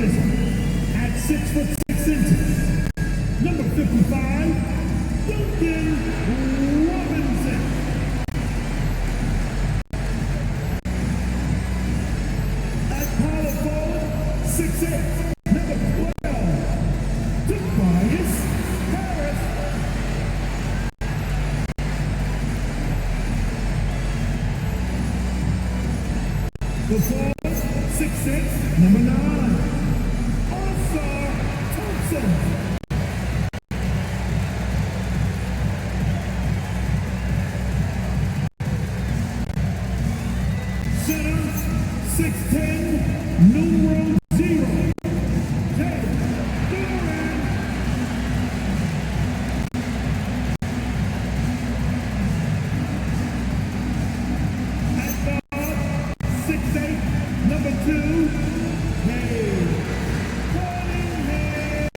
position. At 6'6", number 55, Duncan Robinson. At power forward, 6'8", number 12, Tobias Harris. The forward, 6'6", number 9, All-Star Thompson. Center, 6'10", numero 0, Ted Duran. At guard, 6'8", number 2, Dave Cunningham.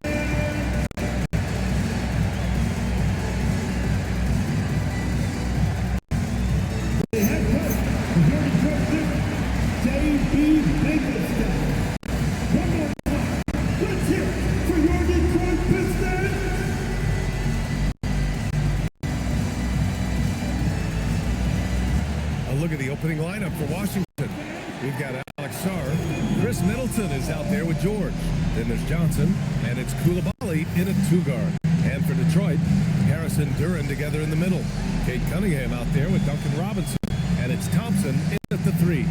The head coach of your Detroit J.B. Bakersfield. One more time, let's hear it for your Detroit Pistons. A look at the opening lineup for Washington. We've got Alex Sarr. Chris Middleton is out there with George. Then there's Johnson, and it's Coulibaly in a 2-guard. And for Detroit, Harris and Duran together in the middle. Kate Cunningham out there with Duncan Robinson. And it's Thompson in at the 3.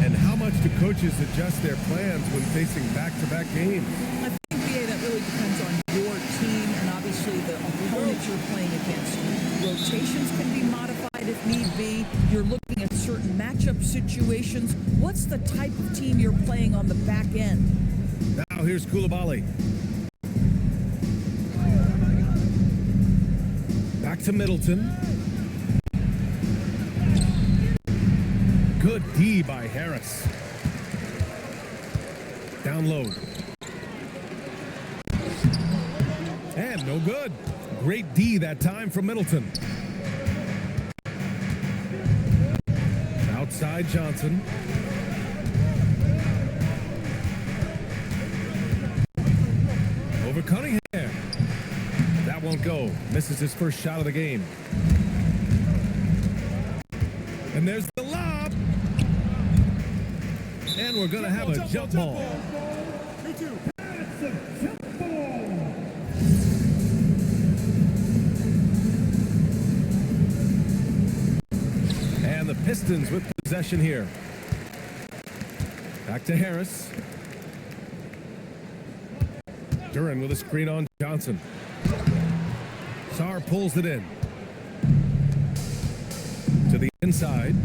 And how much do coaches adjust their plans when facing back-to-back games? I think, BA, that really depends on your team and obviously the opponent you're playing against. Rotations can be modified if need be. You're looking at certain matchup situations. What's the type of team you're playing on the back end? Now here's Coulibaly. Back to Middleton. Good D by Harris. Down low. And no good. Great D that time from Middleton. Outside Johnson. Over Cunningham. That won't go. Misses his first shot of the game. And there's the lob. And we're going to have a jump ball. That's a jump ball. And the Pistons with possession here. Back to Harris. Duran with a screen on Johnson. Sarr pulls it in. To the inside.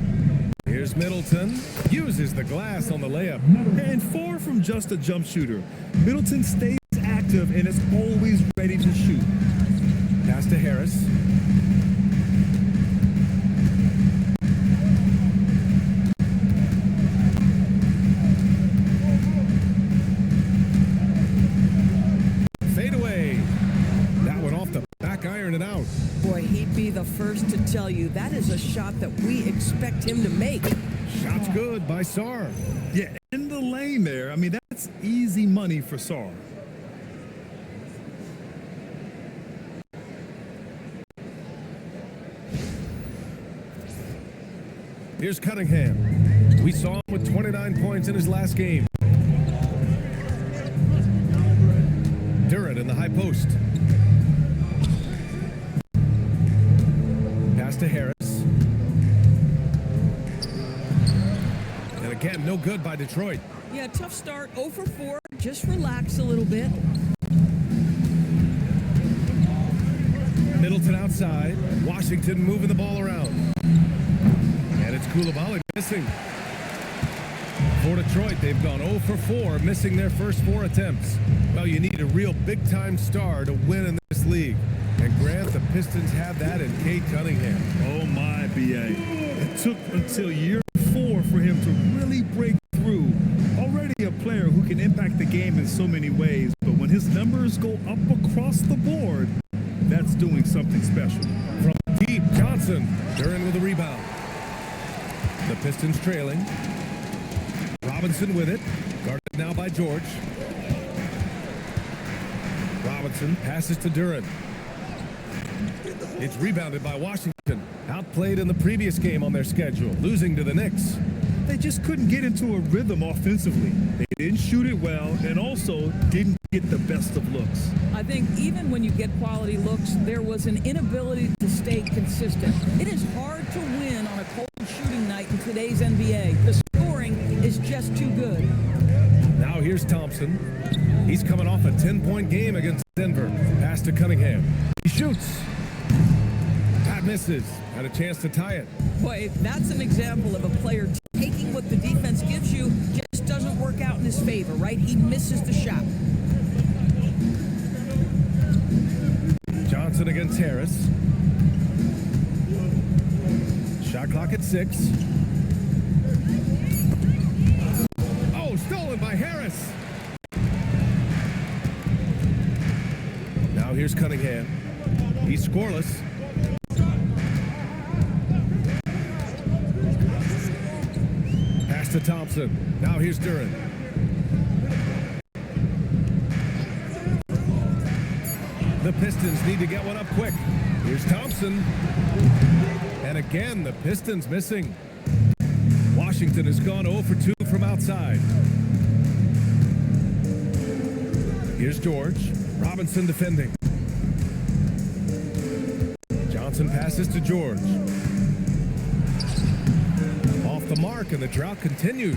Here's Middleton. Uses the glass on the layup. And far from just a jump shooter, Middleton stays active and is always ready to shoot. Pass to Harris. Fade away. That one off the back iron and out. Boy, he'd be the first to tell you that is a shot that we expect him to make. Shot's good by Sarr. Yeah, in the lane there. I mean, that's easy money for Sarr. Here's Cunningham. We saw him with 29 points in his last game. Duran in the high post. Pass to Harris. And again, no good by Detroit. Yeah, tough start. 0 for 4. Just relax a little bit. Middleton outside. Washington moving the ball around. And it's Coulibaly missing. For Detroit, they've gone 0 for 4, missing their first 4 attempts. Well, you need a real big-time star to win in this league. And Grant, the Pistons have that in Kate Cunningham. Oh, my, B.A. It took until year 4 for him to really break through. Already a player who can impact the game in so many ways, but when his numbers go up across the board, that's doing something special. From deep, Johnson. Duran with a rebound. The Pistons trailing. Robinson with it. Guarded now by George. Robinson passes to Duran. It's rebounded by Washington. Outplayed in the previous game on their schedule, losing to the Knicks. They just couldn't get into a rhythm offensively. They didn't shoot it well and also didn't get the best of looks. I think even when you get quality looks, there was an inability to stay consistent. It is hard to win on a cold shooting night in today's NBA. The scoring is just too good. Now here's Thompson. He's coming off a 10-point game against Denver. Pass to Cunningham. He shoots. That misses. Had a chance to tie it. Boy, that's an example of a player taking what the defense gives you, just doesn't work out in his favor, right? He misses the shot. Johnson against Harris. Shot clock at 6. Oh, stolen by Harris. Now here's Cunningham. He's scoreless. Pass to Thompson. Now here's Duran. The Pistons need to get one up quick. Here's Thompson. And again, the Pistons missing. Washington has gone 0 for 2 from outside. Here's George. Robinson defending. Johnson passes to George. Off the mark, and the drought continues.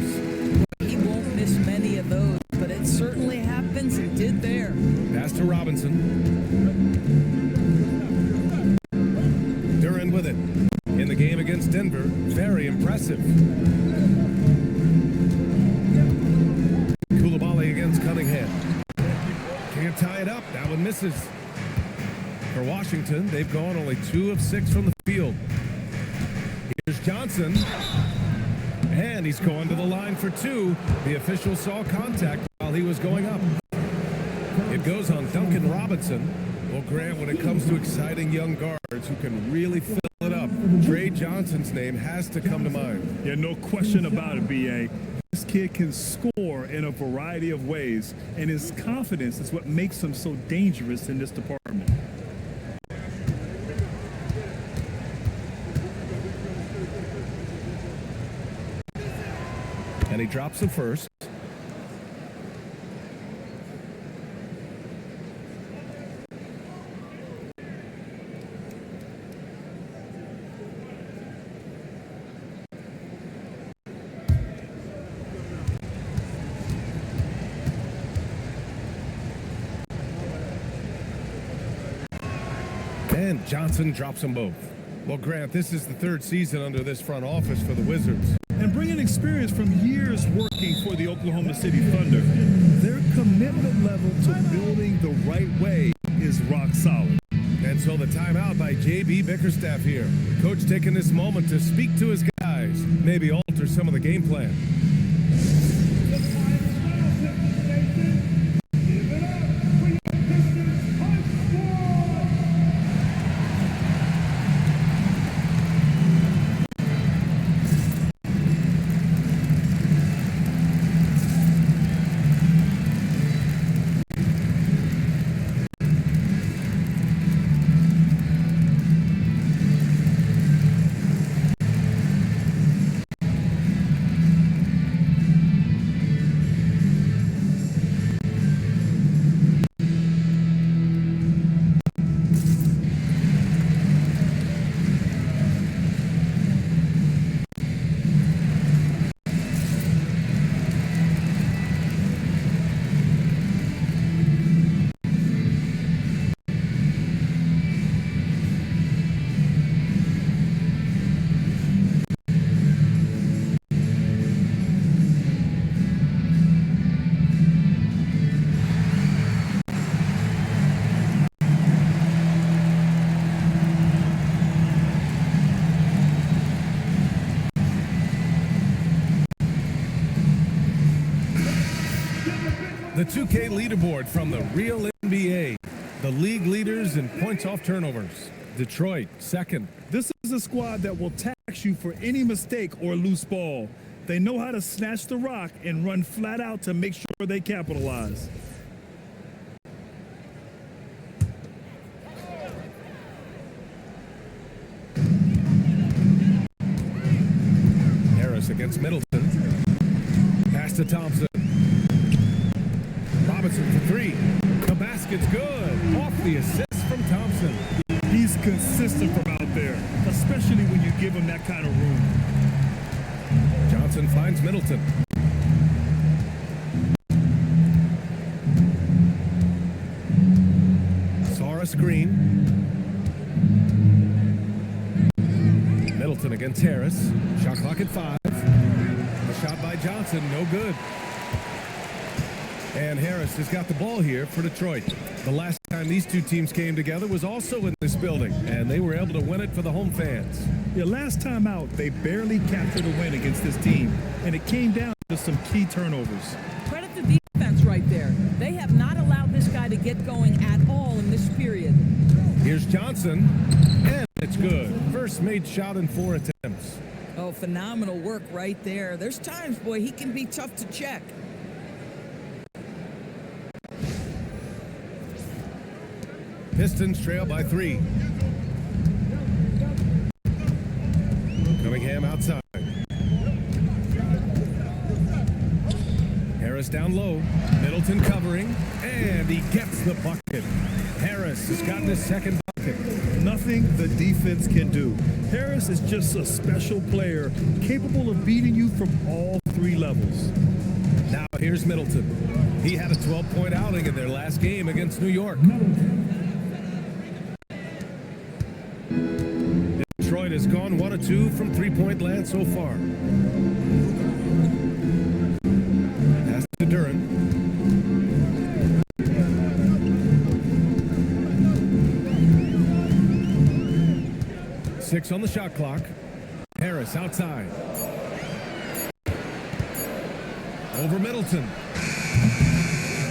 He won't miss many of those, but it certainly happens and did there. Pass to Robinson. Duran with it. In the game against Denver, very impressive. Coulibaly against Cunningham. Can't tie it up. That one misses. For Washington, they've gone only 2 of 6 from the field. Here's Johnson. And he's going to the line for 2. The official saw contact while he was going up. It goes on Duncan Robinson. Well, Grant, when it comes to exciting young guards who can really fill it up, Trey Johnson's name has to come to mind. Yeah, no question about it, B.A. This kid can score in a variety of ways, and his confidence is what makes him so dangerous in this department. And he drops the first. And Johnson drops them both. Well, Grant, this is the 3rd season under this front office for the Wizards. And bringing experience from years working for the Oklahoma City Thunder, their commitment level to building the right way is rock solid. And so the timeout by J.B. Bickerstaff here. Coach taking this moment to speak to his guys, maybe alter some of the game plan. The 2K leaderboard from the real NBA. The league leaders in points off turnovers. Detroit, 2nd. This is a squad that will tax you for any mistake or loose ball. They know how to snatch the rock and run flat out to make sure they capitalize. to Thompson. Robinson for three. The basket's good. Off the assist from Thompson. He's consistent from out there, especially when you give him that kind of room. Johnson finds Middleton. Saw a screen. Middleton against Harris. Shot clock at 5. The shot by Johnson, no good. And Harris has got the ball here for Detroit. The last time these two teams came together was also in this building, and they were able to win it for the home fans. Yeah, last time out, they barely captured a win against this team, and it came down to some key turnovers. Credit the defense right there. They have not allowed this guy to get going at all in this period. Here's Johnson, and it's good. First made shot in 4 attempts. Oh, phenomenal work right there. There's times, boy, he can be tough to check. Pistons trail by 3. Cunningham outside. Harris down low. Middleton covering, and he gets the bucket. Harris has gotten his second bucket. Nothing the defense can do. Harris is just a special player, capable of beating you from all 3 levels. Now here's Middleton. He had a 12-point outing in their last game against New York. Detroit has gone 1 of 2 from 3-point land so far. Pass to Duran. Six on the shot clock. Harris outside. Over Middleton.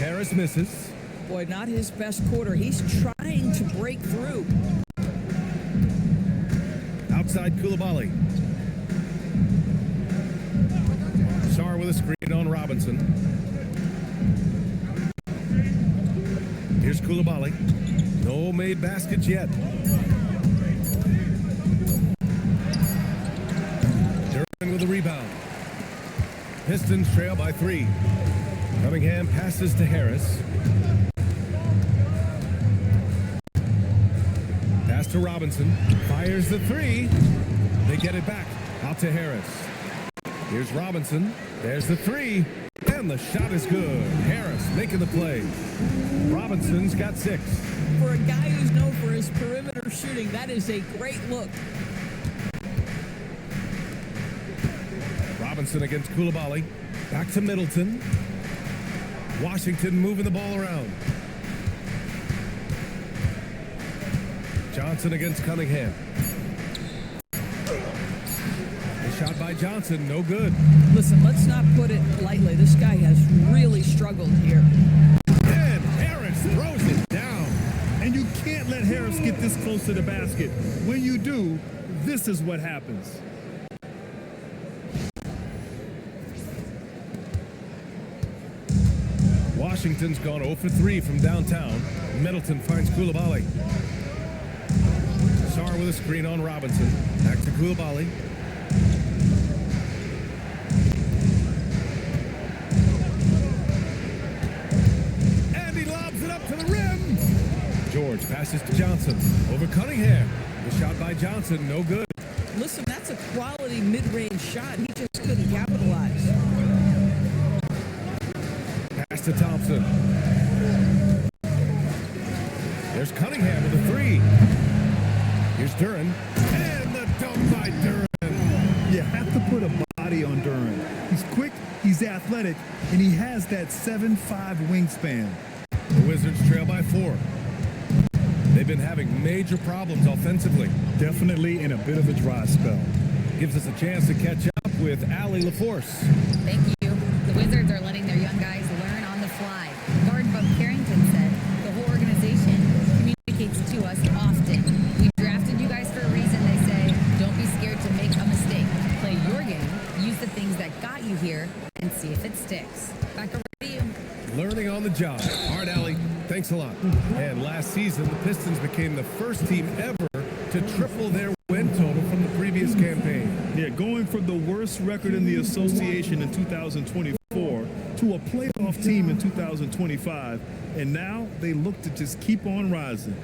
Harris misses. Boy, not his best quarter. He's trying to break through. Outside Koulibaly. Sarr with a screen on Robinson. Here's Koulibaly. No made baskets yet. Duran with a rebound. Pistons trail by 3. Cunningham passes to Harris. Pass to Robinson. Fires the 3. They get it back. Out to Harris. Here's Robinson. There's the 3. And the shot is good. Harris making the play. Robinson's got 6. For a guy who's known for his perimeter shooting, that is a great look. Robinson against Koulibaly. Back to Middleton. Washington moving the ball around. Johnson against Cunningham. The shot by Johnson, no good. Listen, let's not put it lightly. This guy has really struggled here. And Harris throws it down. And you can't let Harris get this close to the basket. When you do, this is what happens. Washington's gone 0 for 3 from downtown. Middleton finds Koulibaly. Sarr with a screen on Robinson. Back to Koulibaly. And he lobs it up to the rim. George passes to Johnson. Over Cunningham. The shot by Johnson, no good. Listen, that's a quality mid-range shot. He just couldn't capitalize. Pass to Thompson. There's Cunningham with a 3. Here's Duran. And the dunk by Duran. You have to put a body on Duran. He's quick, he's athletic, and he has that 7'5" wingspan. The Wizards trail by 4. They've been having major problems offensively. Definitely in a bit of a dry spell. Gives us a chance to catch up with Allie LaForce. Thank you. The Wizards are letting their young guys learn on the fly. Guard Bob Carrington said the whole organization communicates to us often. We drafted you guys for a reason, they say. Don't be scared to make a mistake. Play your game, use the things that got you here, and see if it sticks. Back over to you. Learning on the job. All right, Allie, thanks a lot. And last season, the Pistons became the first team ever to triple their win total from the previous campaign. Yeah, going from the worst record in the association in 2024 to a playoff team in 2025, and now they look to just keep on rising.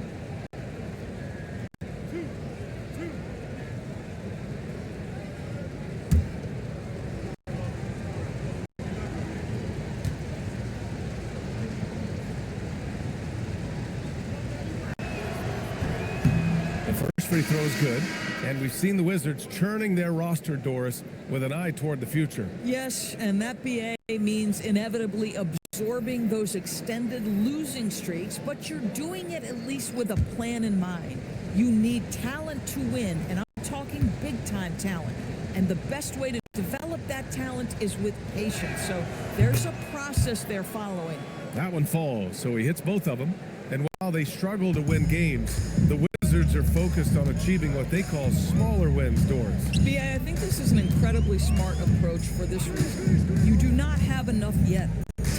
Free throw is good, and we've seen the Wizards churning their roster, Doris, with an eye toward the future. Yes, and that BA means inevitably absorbing those extended losing streaks, but you're doing it at least with a plan in mind. You need talent to win, and I'm talking big-time talent. And the best way to develop that talent is with patience. So there's a process they're following. That one falls, so he hits both of them. And while they struggle to win games, the Wizards are focused on achieving what they call smaller wins, Doris. BA, I think this is an incredibly smart approach for this reason. You do not have enough yet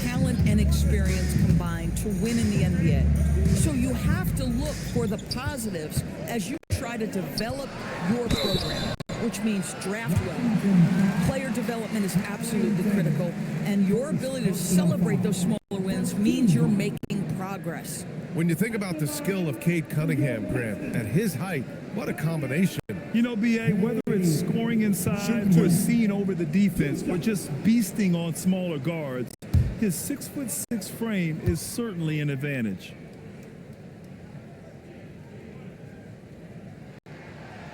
talent and experience combined to win in the NBA. So you have to look for the positives as you try to develop your program, which means draft well. Player development is absolutely critical, and your ability to celebrate those smaller wins means you're making progress. When you think about the skill of Cade Cunningham, Grant, at his height, what a combination. You know, BA, whether it's scoring inside or seeing over the defense or just beasting on smaller guards, his 6'6" frame is certainly an advantage.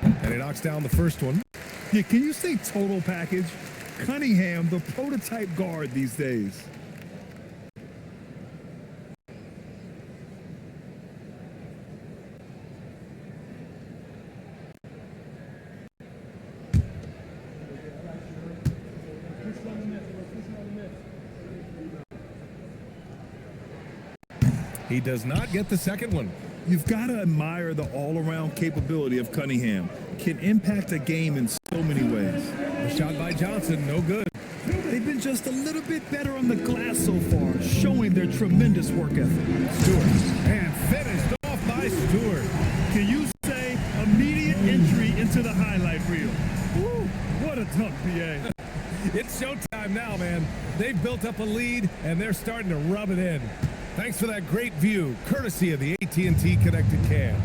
And he knocks down the first one. Yeah, can you say total package? Cunningham, the prototype guard these days. He does not get the second one. You've got to admire the all-around capability of Cunningham. Can impact a game in so many ways. A shot by Johnson, no good. They've been just a little bit better on the glass so far, showing their tremendous work ethic. Stewart, and finished off by Stewart. Can you say immediate entry into the highlight reel? Woo, what a dunk, BA. It's showtime now, man. They've built up a lead, and they're starting to rub it in. Thanks for that great view, courtesy of the AT&T Connected Cam.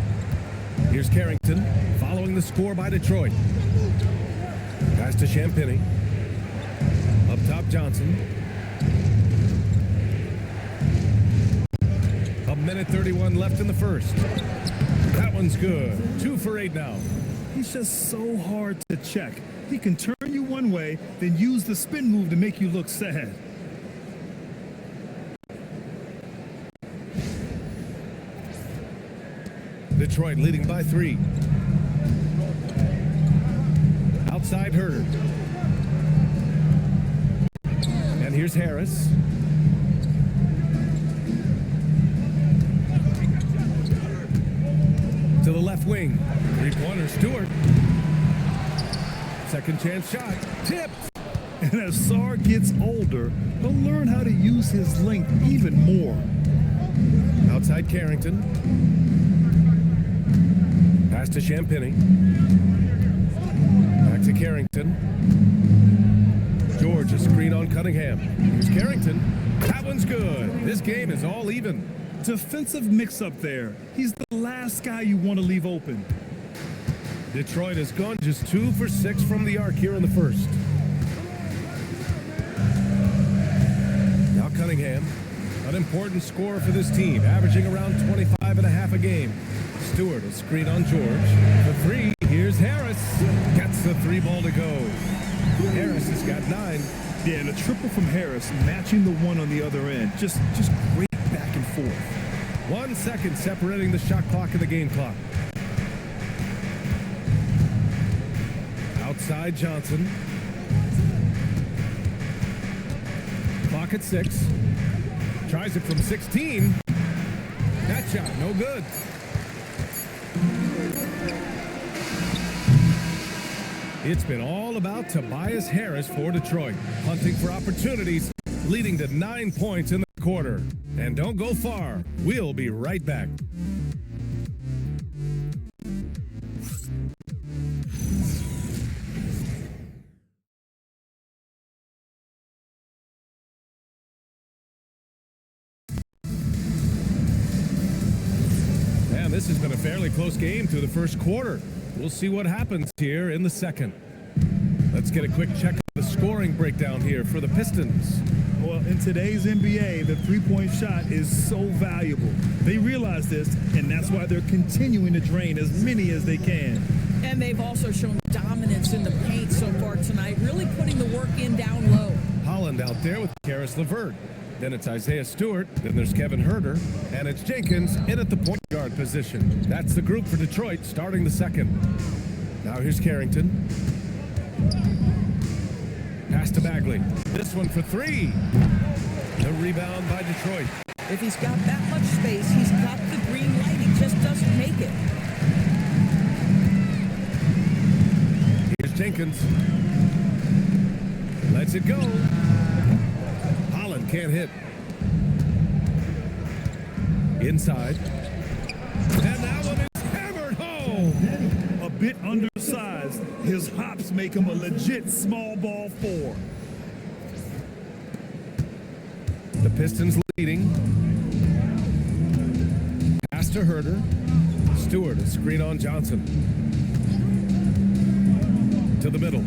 Here's Carrington, following the score by Detroit. Pass to Champagny. Up top, Johnson. A minute 31 left in the first. That one's good. 2 for 8 now. He's just so hard to check. He can turn you one way, then use the spin move to make you look sad. Detroit leading by 3. Outside Herter. And here's Harris. To the left wing. Three-pointer, Stewart. Second chance shot. Tipped. And as Sar gets older, he'll learn how to use his length even more. Outside Carrington. Pass to Champagny. Back to Carrington. George, a screen on Cunningham. Here's Carrington. That one's good. This game is all even. Defensive mix-up there. He's the last guy you want to leave open. Detroit has gone just 2 for 6 from the arc here in the first. Now Cunningham, an important scorer for this team, averaging around 25 and a half a game. Stewart, a screen on George. For 3, here's Harris. Gets the 3 ball to go. Harris has got 9. Yeah, and a triple from Harris, matching the one on the other end. Just great back and forth. 1 second separating the shot clock and the game clock. Outside Johnson. Clock at 6. Tries it from 16. That shot, no good. It's been all about Tobias Harris for Detroit, hunting for opportunities, leading to 9 points in the quarter. And don't go far. We'll be right back. This has been a fairly close game through the first quarter. We'll see what happens here in the second. Let's get a quick check of the scoring breakdown here for the Pistons. Well, in today's NBA, the three-point shot is so valuable. They realize this, and that's why they're continuing to drain as many as they can. And they've also shown dominance in the paint so far tonight, really putting the work in down low. Holland out there with Karis LeVert. Then it's Isaiah Stewart. Then there's Kevin Herter. And it's Jenkins in at the point guard position. That's the group for Detroit starting the second. Now here's Carrington. Pass to Bagley. This one for three. The rebound by Detroit. If he's got that much space, he's got the green light. He just doesn't make it. Here's Jenkins. Lets it go. Holland can't hit. Inside. And that one is hammered home. A bit undersized. His hops make him a legit small ball four. The Pistons leading. Pass to Herter. Stewart, a screen on Johnson. To the middle.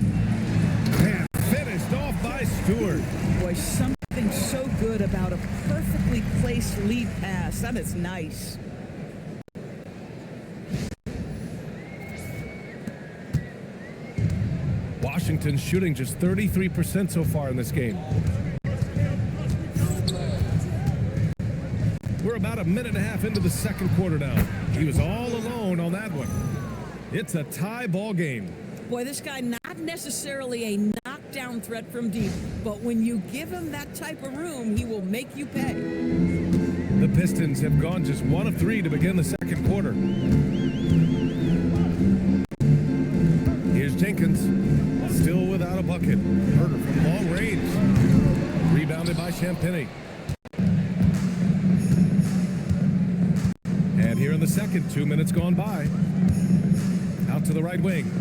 And finished off by Stewart. Boy, something so good about a perfectly placed lead pass. That is nice. Washington's shooting just 33% so far in this game. We're about a minute and a half into the second quarter now. He was all alone on that one. It's a tie ball game. Boy, this guy not necessarily a knockdown threat from deep, but when you give him that type of room, he will make you pay. The Pistons have gone just 1 of 3 to begin the second quarter. Here's Jenkins, still without a bucket. Herter from long range. Rebounded by Champagnie. And here in the second, 2 minutes gone by. Out to the right wing.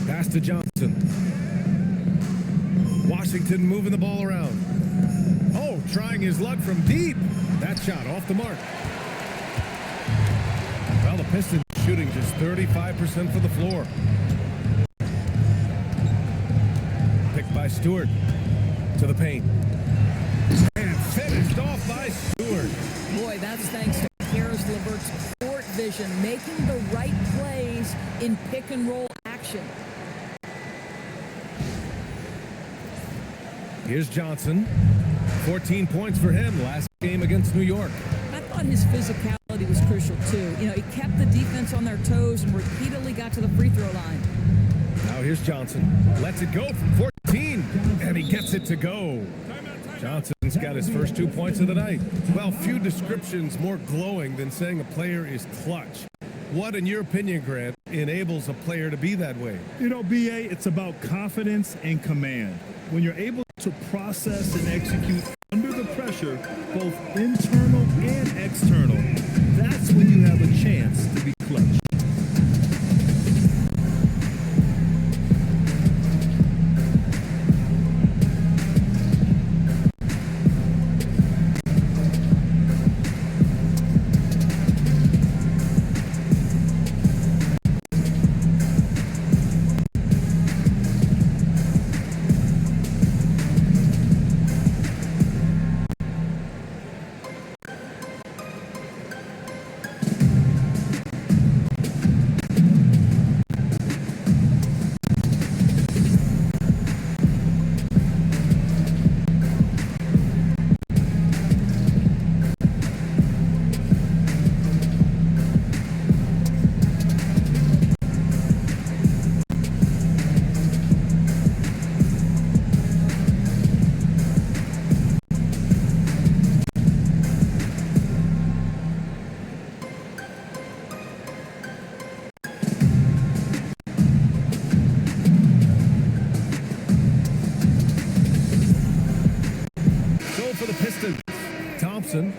Pass to Johnson. Washington moving the ball around. Oh, trying his luck from deep. That shot off the mark. Well, the Pistons shooting just 35% for the floor. Picked by Stewart. To the paint. And finished off by Stewart. Boy, that's thanks to Karis LeVert's court vision, making the right plays in pick and roll action. Here's Johnson. 14 points for him last game against New York. I thought his physicality was crucial too. You know, he kept the defense on their toes and repeatedly got to the free throw line. Now here's Johnson. Lets it go from 14, and he gets it to go. Johnson's got his first 2 points of the night. Well, few descriptions more glowing than saying a player is clutch. What, in your opinion, Grant, enables a player to be that way? You know, BA, it's about confidence and command. When you're able to process and execute under the pressure, both internal and external, that's when you have a chance to be clutch.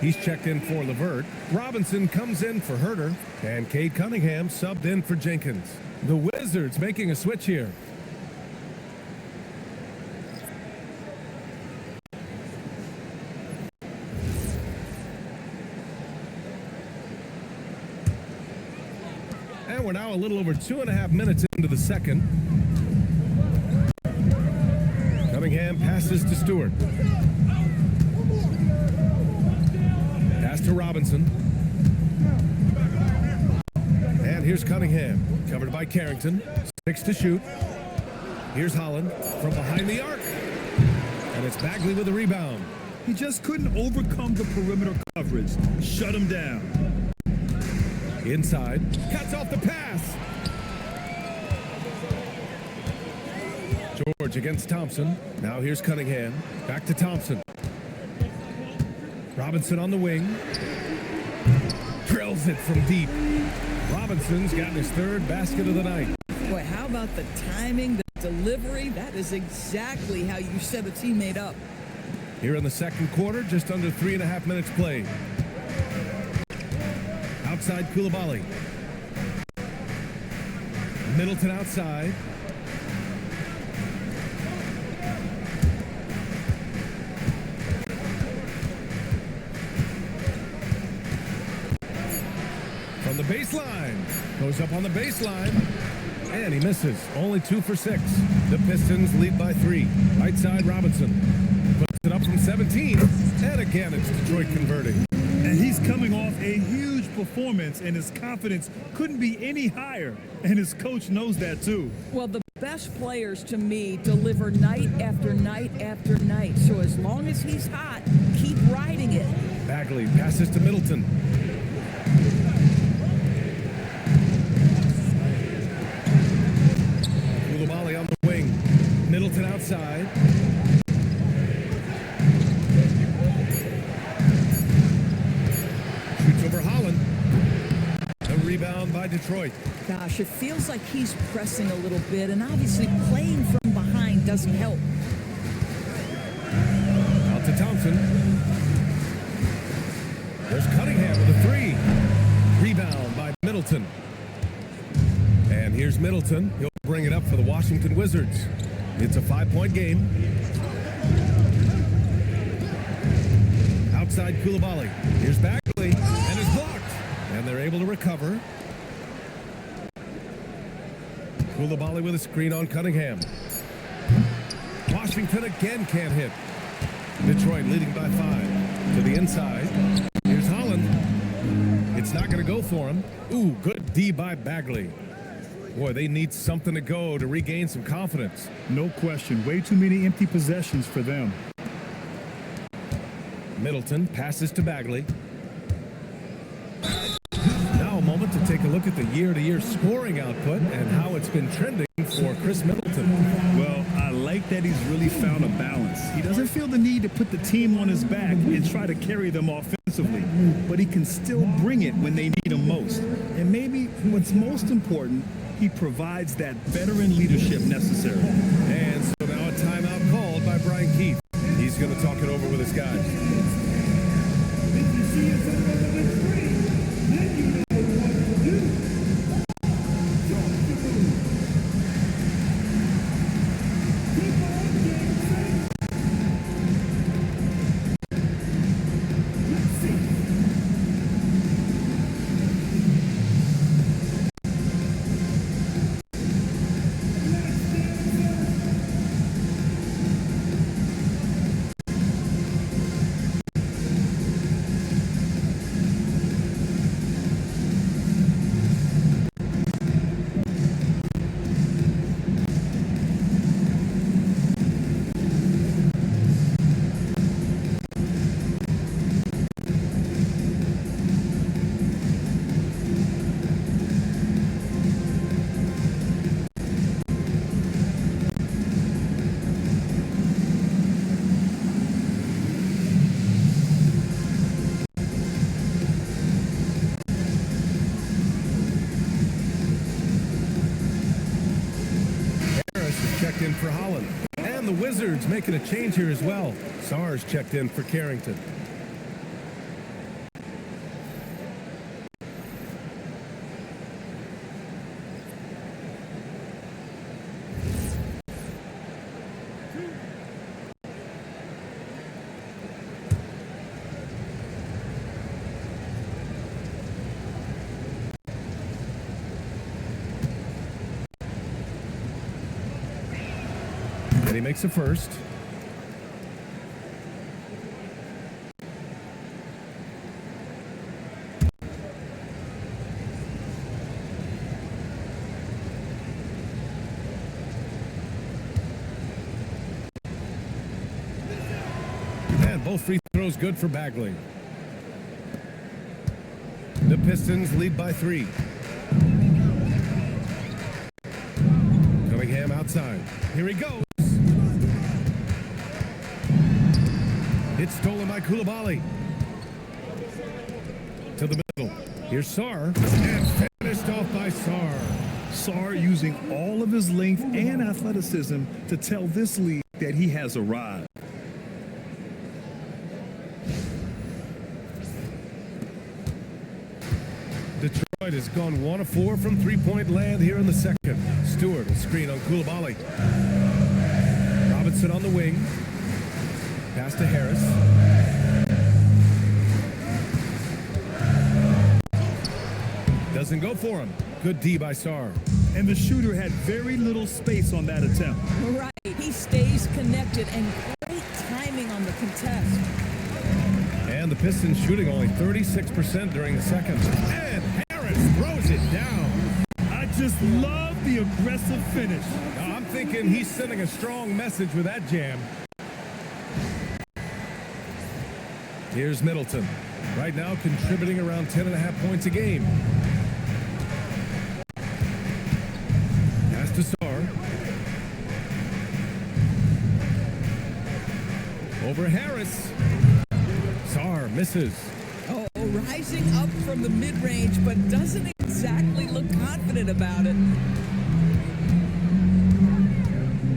He's checked in for LeVert. Robinson comes in for Herter. And Cade Cunningham subbed in for Jenkins. The Wizards making a switch here. And we're now a little over 2.5 minutes into the second. Cunningham passes to Stewart. Pass to Robinson. And here's Cunningham, covered by Carrington. 6 to shoot. Here's Holland from behind the arc. And it's Bagley with the rebound. He just couldn't overcome the perimeter coverage. Shut him down. Inside, cuts off the pass. George against Thompson. Now here's Cunningham. Back to Thompson. Robinson on the wing. Drills it from deep. Robinson's gotten his third basket of the night. Boy, how about the timing, the delivery? That is exactly how you set a teammate up. Here in the second quarter, just under 3.5 minutes played. Outside Koulibaly. Middleton outside. From the baseline. Goes up on the baseline. And he misses. Only 2 for 6. The Pistons lead by 3. Right side Robinson. Puts it up from 17. And again, it's Detroit converting. And he's coming off a huge performance, and his confidence couldn't be any higher. And his coach knows that too. Well, the best players to me deliver night after night after night. So as long as he's hot, keep riding it. Bagley passes to Middleton. Koulibaly on the wing. Middleton outside. Shoots over Holland. The rebound by Detroit. Gosh, it feels like he's pressing a little bit, and obviously playing from behind doesn't help. Out to Thompson. There's Cunningham with a 3. Rebound by Middleton. And here's Middleton. He'll bring it up for the Washington Wizards. It's a 5-point game. Outside Koulibaly. Here's Bagley. And it's blocked. And they're able to recover. Koulibaly with a screen on Cunningham. Washington again can't hit. Detroit leading by 5. To the inside. Here's Holland. It's not going to go for him. Ooh, good D by Bagley. Boy, they need something to go to regain some confidence. No question. Way too many empty possessions for them. Middleton passes to Bagley. Now a moment to take a look at the year-to-year scoring output and how it's been trending for Chris Middleton. Well, I like that he's really found a balance. He doesn't feel the need to put the team on his back and try to carry them offensively, but he can still bring it when they need him most. And maybe what's most important, he provides that veteran leadership necessary. And so now a timeout called by Brian Keefe. He's going to talk it over with his guys. If you see us on the screen, then you know what to do. Jump the move. Keep on getting set. Let's see. In for Holland. And the Wizards making a change here as well. Sars checked in for Carrington. And he makes a first. And both free throws good for Bagley. The Pistons lead by 3. Cunningham outside. Here he goes. It's stolen by Koulibaly. To the middle. Here's Sarr. And finished off by Sarr. Sarr using all of his length and athleticism to tell this league that he has arrived. Detroit has gone 1 of 4 from three-point land here in the second. Stewart will screen on Koulibaly. Robinson on the wing. Pass to Harris. Doesn't go for him. Good D by Sarr. And the shooter had very little space on that attempt. Right. He stays connected and great timing on the contest. And the Pistons shooting only 36% during the second. And Harris throws it down. I just love the aggressive finish. Now, I'm thinking he's sending a strong message with that jam. Here's Middleton. Right now contributing around 10.5 points a game. Pass to Sarr. Over Harris. Sarr misses. Oh, rising up from the mid-range, but doesn't exactly look confident about it.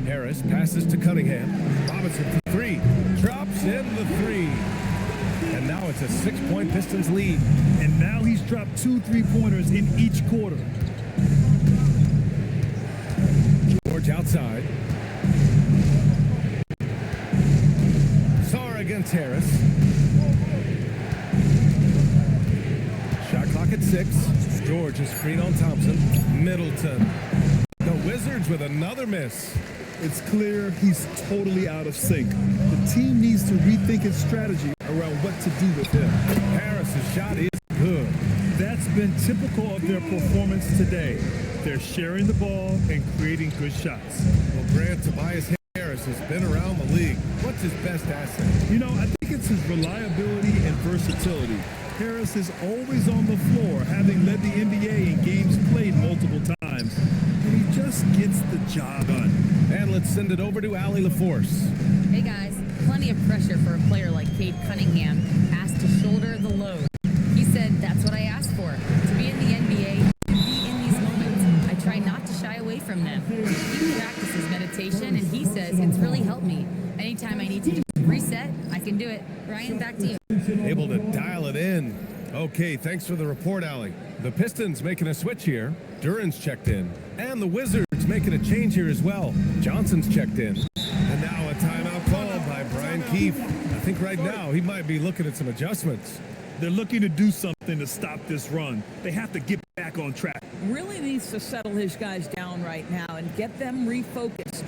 Harris passes to Cunningham. Robinson for 3. Drops in the 3. And now it's a 6-point Pistons lead. And now he's dropped 2 3-pointers in each quarter. George outside. Sarr against Harris. Shot clock at 6. George is screen on Thompson. Middleton. The Wizards with another miss. It's clear he's totally out of sync. The team needs to rethink its strategy around what to do with him. Harris's shot is good. That's been typical of their performance today. They're sharing the ball and creating good shots. Well, Grant, Tobias Harris has been around the league. What's his best asset? You know, I think it's his reliability and versatility. Harris is always on the floor, having led the NBA in games played multiple times. And he just gets the job done. And let's send it over to Allie LaForce. Hey guys, plenty of pressure for a player like Cade Cunningham, asked to shoulder the load. He said, that's what I asked for, to be in the NBA, to be in these moments. I try not to shy away from them. He practices meditation, and he says it's really helped me. Anytime I need to just reset, I can do it. Ryan, back to you. Able to dial it in. Okay, thanks for the report, Allie. The Pistons making a switch here. Duran's checked in. And the Wizards making a change here as well. Johnson's checked in. And now a timeout called by Brian Keefe. I think right now he might be looking at some adjustments. They're looking to do something to stop this run. They have to get back on track. Really needs to settle his guys down right now and get them refocused.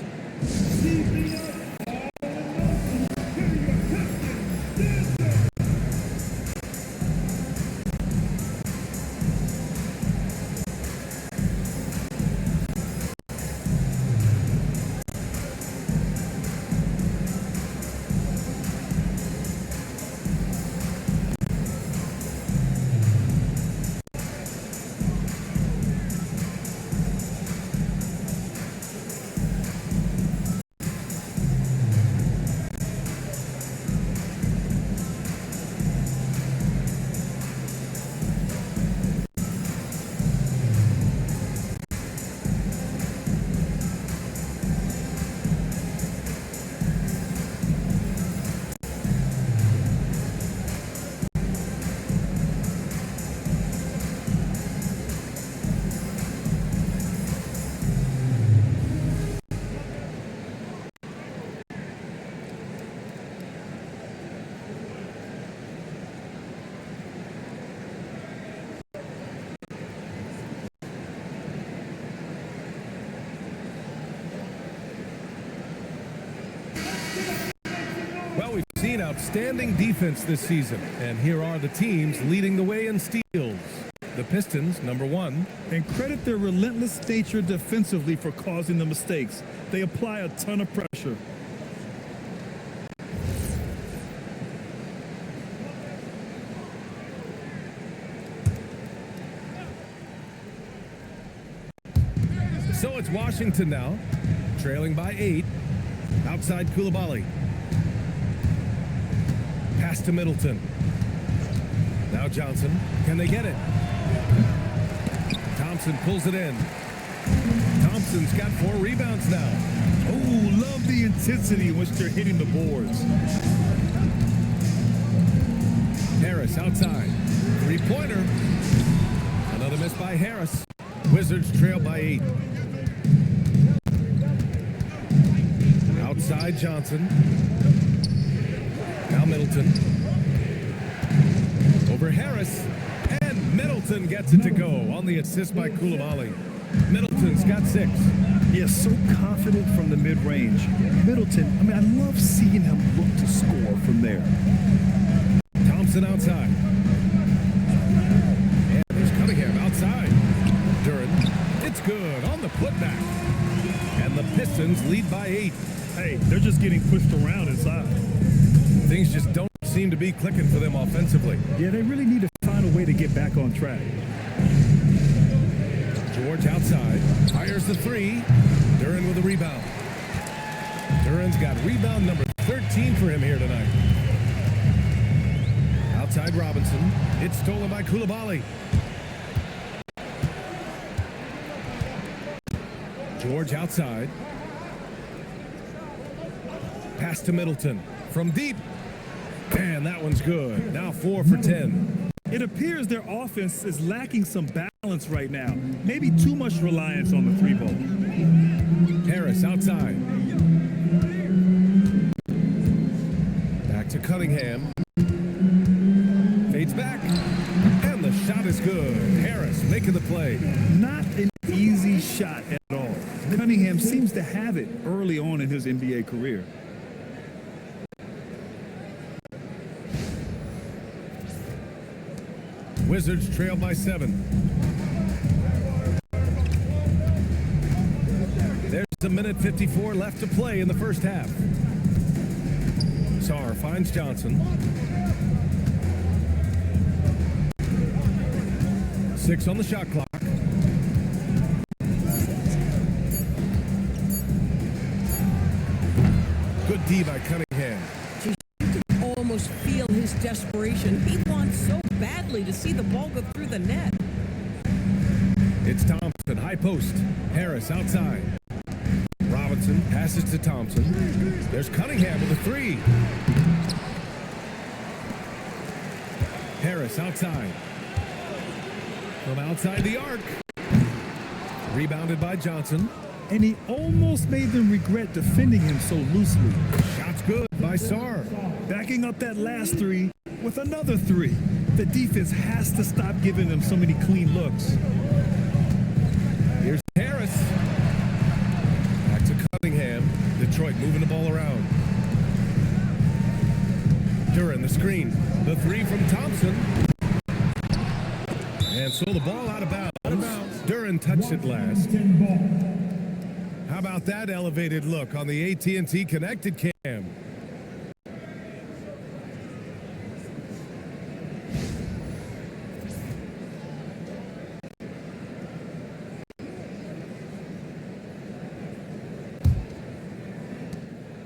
outstanding defense this season. And here are the teams leading the way in steals. The Pistons, number 1. And credit their relentless nature defensively for causing the mistakes. They apply a ton of pressure. So it's Washington now, trailing by 8. Outside Koulibaly. Pass to Middleton. Now Johnson. Can they get it? Thompson pulls it in. Thompson's got 4 rebounds now. Oh, love the intensity in which they're hitting the boards. Harris outside. 3-pointer. Another miss by Harris. Wizards trail by 8. Outside Johnson. Now Middleton. Over Harris. And Middleton gets it to go on the assist by Koulibaly. Middleton's got 6. Yes, so confident from the mid-range. Middleton, I love seeing him look to score from there. Thompson outside. And there's Cunningham outside. Duran. It's good on the putback. And the Pistons lead by 8. Hey, they're just getting pushed around inside. Things just don't seem to be clicking for them offensively. Yeah, they really need to find a way to get back on track. George outside. Fires the 3. Duran with a rebound. Duran's got rebound number 13 for him here tonight. Outside Robinson. It's stolen by Koulibaly. George outside. Pass to Middleton. From deep. And that one's good. Now 4 for 10. It appears their offense is lacking some balance right now. Maybe too much reliance on the 3-ball. Harris outside. Back to Cunningham. Fades back. And the shot is good. Harris making the play. Not an easy shot at all. Cunningham seems to have it early on in his NBA career. Wizards trail by 7. There's a minute 54 left to play in the first half. Sarr finds Johnson. 6 on the shot clock. Good D by Cunningham. You can almost feel his desperation. He wants so badly to see the ball go through the net. It's Thompson, high post. Harris outside. Robinson passes to Thompson. There's Cunningham with a 3. Harris outside. From outside the arc. Rebounded by Johnson. And he almost made them regret defending him so loosely. Shot's good by Sarr. Backing up that last 3 with another 3. The defense has to stop giving them so many clean looks. Here's Harris. Back to Cunningham. Detroit moving the ball around. Duran the screen. The 3 from Thompson. And so the ball out of bounds. Duran touched it last. How about that elevated look on the AT&T connected cam?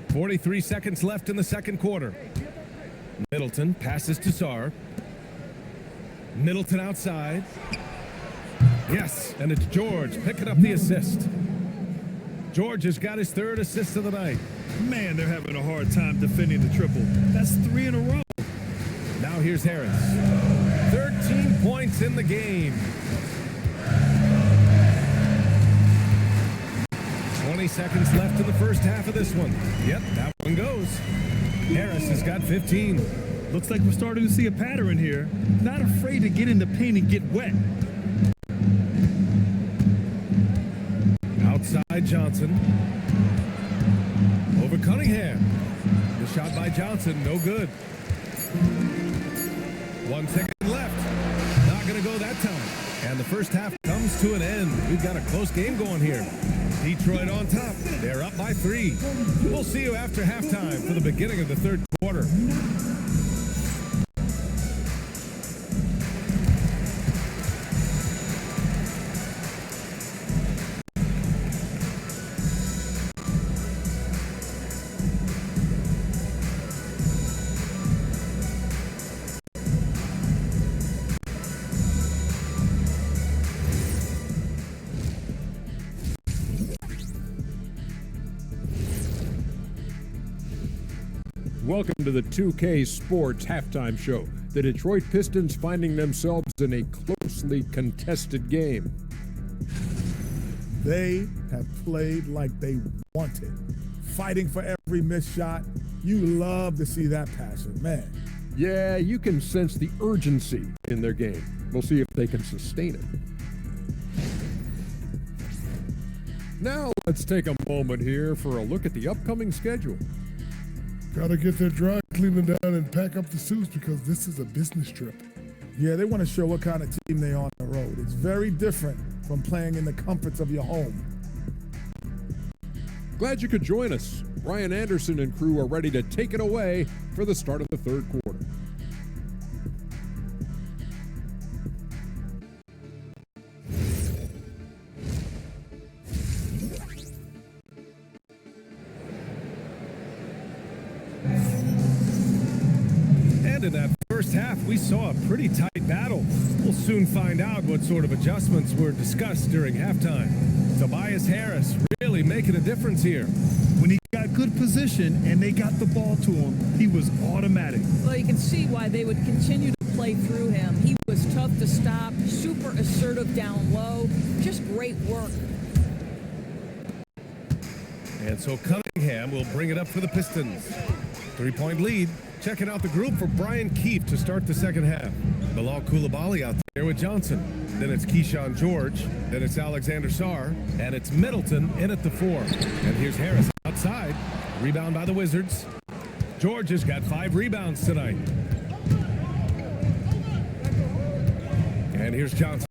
.43 seconds left in the second quarter. Middleton passes to Sarr. Middleton outside. Yes, and it's George picking up the assist. George has got his 3rd assist of the night. Man, they're having a hard time defending the triple. That's 3 in a row. Now here's Harris. 13 points in the game. 20 seconds left in the first half of this one. Yep, that one goes. Harris has got 15. Looks like we're starting to see a pattern here. Not afraid to get in the paint and get wet. Outside Johnson. Over over Cunningham. The shot by Johnson, no good. 1 second left. Not going to go that time. And the first half comes to an end. We've got a close game going here. Detroit on top. They're up by 3. We'll see you after halftime for the beginning of the third quarter. Welcome to the 2K Sports Halftime Show. The Detroit Pistons finding themselves in a closely contested game. They have played like they wanted, fighting for every missed shot. You love to see that passion, man. Yeah, you can sense the urgency in their game. We'll see if they can sustain it. Now let's take a moment here for a look at the upcoming schedule. Gotta get their dry cleaning down and pack up the suits because this is a business trip. Yeah, they want to show what kind of team they are on the road. It's very different from playing in the comforts of your home. Glad you could join us. Ryan Anderson and crew are ready to take it away for the start of the third quarter. In that first half, we saw a pretty tight battle. We'll soon find out what sort of adjustments were discussed during halftime. Tobias Harris really making a difference here. When he got good position and they got the ball to him, he was automatic. Well, you can see why they would continue to play through him. He was tough to stop, super assertive down low, just great work. And so Cunningham will bring it up for the Pistons. 3-point lead. Checking out the group for Brian Keefe to start the second half. Bilal Coulibaly out there with Johnson. Then it's Keyshawn George. Then it's Alexander Sarr. And it's Middleton in at the 4. And here's Harris outside. Rebound by the Wizards. George has got 5 rebounds tonight. And here's Johnson.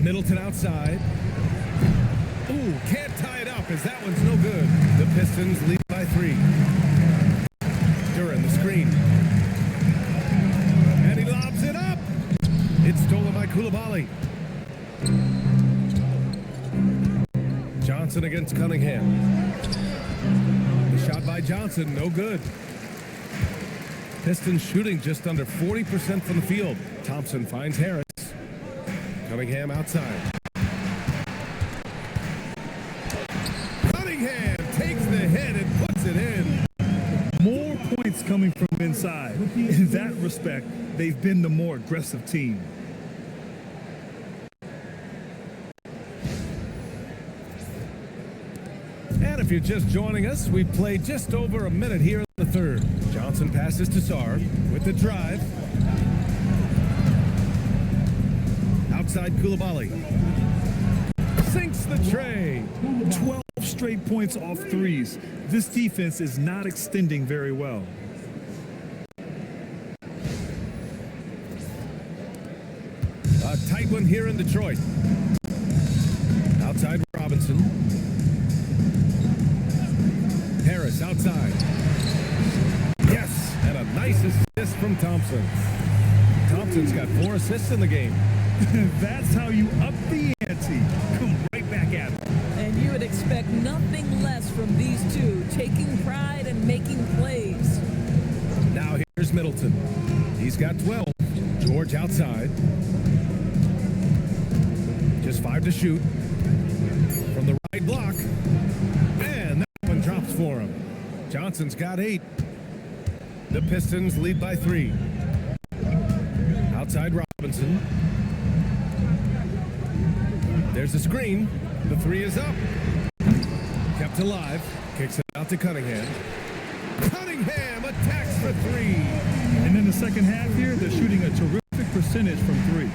Middleton outside. Ooh, can't tie it up as that one's no good. The Pistons lead by 3. Duran the screen. And he lobs it up. It's stolen by Coulibaly. Johnson against Cunningham. The shot by Johnson, no good. Pistons shooting just under 40% from the field. Thompson finds Harris. Cunningham outside. Cunningham takes the hit and puts it in. More points coming from inside. In that respect, they've been the more aggressive team. And if you're just joining us, we've played just over a minute here in the third. Johnson passes to Sarr with the drive. Outside Coulibaly. Sinks the tray. 12 straight points off threes. This defense is not extending very well. A tight one here in Detroit. Outside Robinson. Harris outside. Yes, and a nice assist from Thompson. Thompson's got 4 assists in the game. That's how you up the ante. Come right back at it. And you would expect nothing less from these two, taking pride and making plays. Now here's Middleton. He's got 12. George outside. Just 5 to shoot. From the right block. And that one drops for him. Johnson's got 8. The Pistons lead by 3. Outside Robinson. There's a screen. The 3 is up. Kept alive. Kicks it out to Cunningham. Cunningham attacks for 3. And in the second half here, they're shooting a terrific percentage from 3.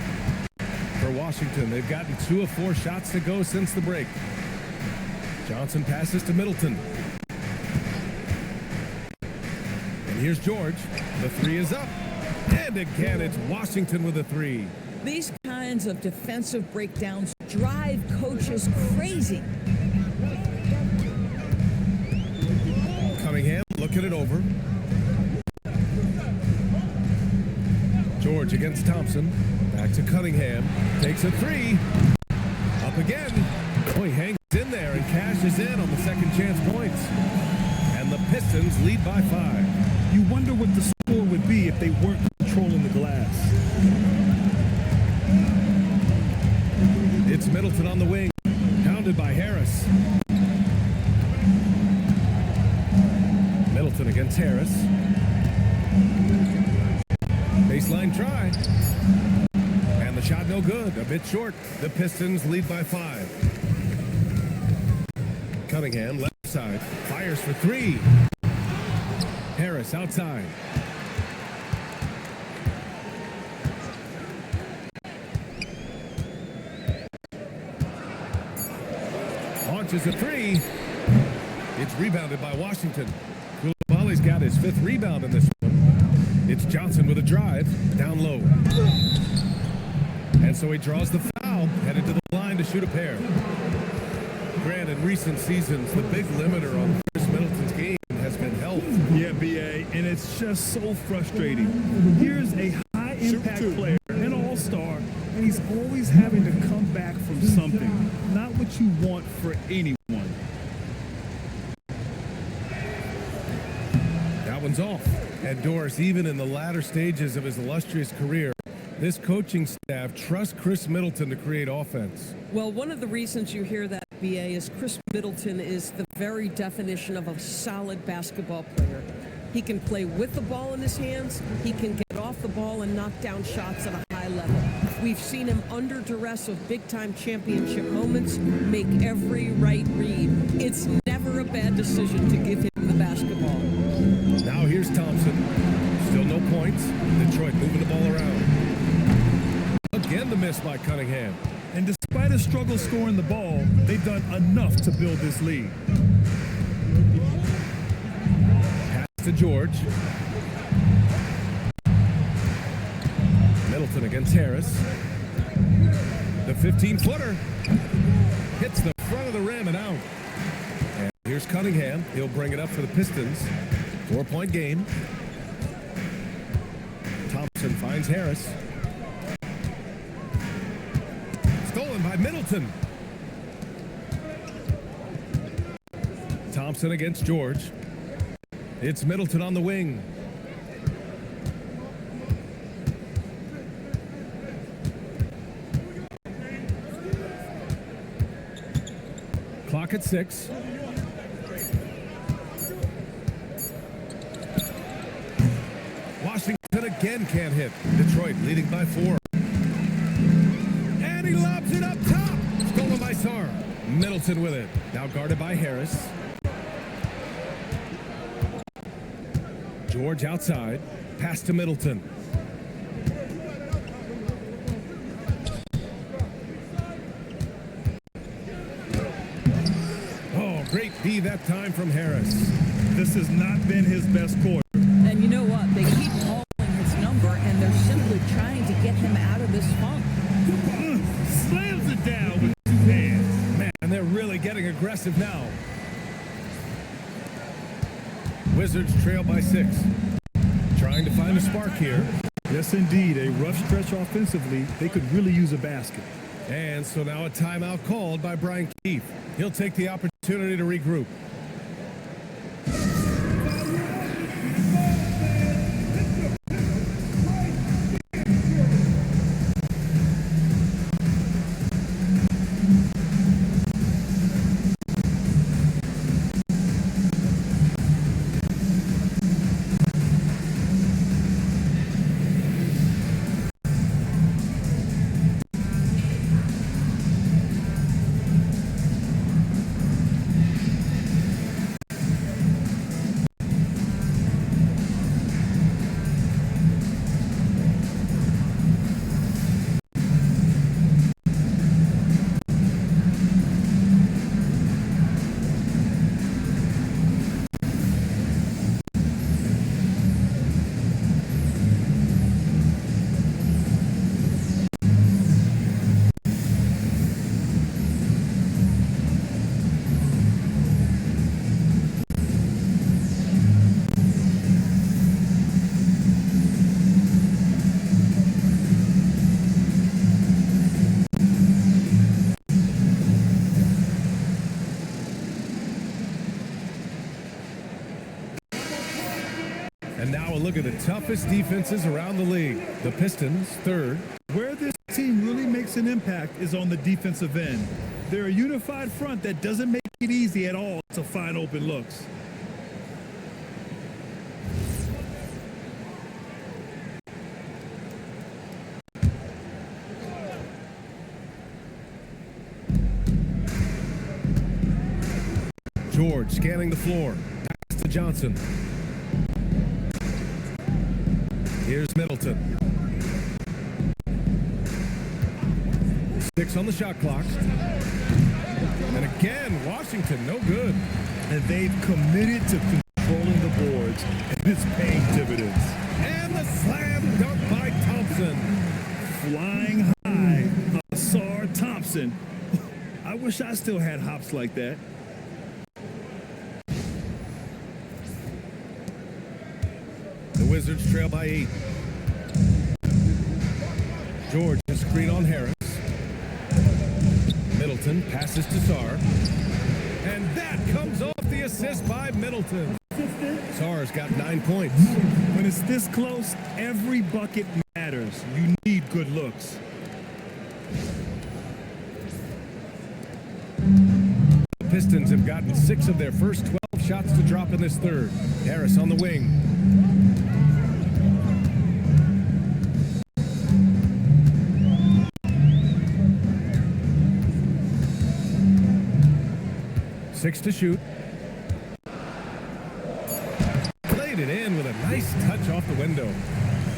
For Washington, they've gotten 2 of 4 shots to go since the break. Johnson passes to Middleton. And here's George. The three is up. And again, it's Washington with a three. These kinds of defensive breakdowns drive coaches crazy. Cunningham looking it over. George against Thompson. Back to Cunningham. Takes a three. Up again. Oh, he hangs in there and cashes in on the second chance points. And the Pistons lead by 5. You wonder what the score would be if they weren't controlling the glass. It's Middleton on the wing. Pounded by Harris. Middleton against Harris. Baseline try. And the shot no good. A bit short. The Pistons lead by 5. Cunningham left side. Fires for 3. Harris outside. Launches a 3. It's rebounded by Washington. Koulibaly's got his 5th rebound in this one. It's Johnson with a drive, down low. And so he draws the foul, headed to the line to shoot a pair. Grant, in recent seasons, the big limiter on Chris Middleton's game has been health. Yeah, BA, and it's just so frustrating. Here's a high-impact player, an all-star, and he's always having to come back from something. Not what you want for anyone. That one's off. And Doris, even in the latter stages of his illustrious career, this coaching staff trusts Chris Middleton to create offense. Well, one of the reasons you hear that, BA, is Chris Middleton is the very definition of a solid basketball player. He can play with the ball in his hands. He can get off the ball and knock down shots at a high level. We've seen him under duress of big-time championship moments make every right read. It's never a bad decision to give him the basketball. Now here's Thompson. Still no points. Detroit moving the ball around. Again, the miss by Cunningham. And despite a struggle scoring the ball, they've done enough to build this lead. Pass to George. Middleton against Harris. The 15-footer hits the front of the rim and out. And here's Cunningham. He'll bring it up for the Pistons. 4-point game. Thompson finds Harris. Stolen by Middleton. Thompson against George. It's Middleton on the wing. Clock at 6. Washington again can't hit. Detroit leading by 4. And he lobs it up top. Stolen by Sarr. Middleton with it. Now guarded by Harris. George outside. Pass to Middleton. Oh, great D that time from Harris. This has not been his best quarter. And you know what? They keep calling his number, and they're simply trying to get him out of this funk. Slams it down with 2 hands. Man, and they're really getting aggressive now. Wizards trail by 6. Trying to find a spark here. Yes, indeed. A rough stretch offensively. They could really use a basket. And so now a timeout called by Brian Keefe. He'll take the opportunity to regroup. And now a look at the toughest defenses around the league. The Pistons, third. Where this team really makes an impact is on the defensive end. They're a unified front that doesn't make it easy at all to find open looks. George scanning the floor. Pass to Johnson. Here's Middleton. 6 on the shot clock. And again, Washington, no good. And they've committed to controlling the boards, and it's paying dividends. And the slam dunk by Thompson. Flying high, Ausar Thompson. I wish I still had hops like that. The Wizards trail by 8. George has screen on Harris. Middleton passes to Sarr. And that comes off the assist by Middleton. Sarr's got 9 points. When it's this close, every bucket matters. You need good looks. The Pistons have gotten 6 of their first 12 shots to drop in this third. Harris on the wing. Six to shoot. Played it in with a nice touch off the window.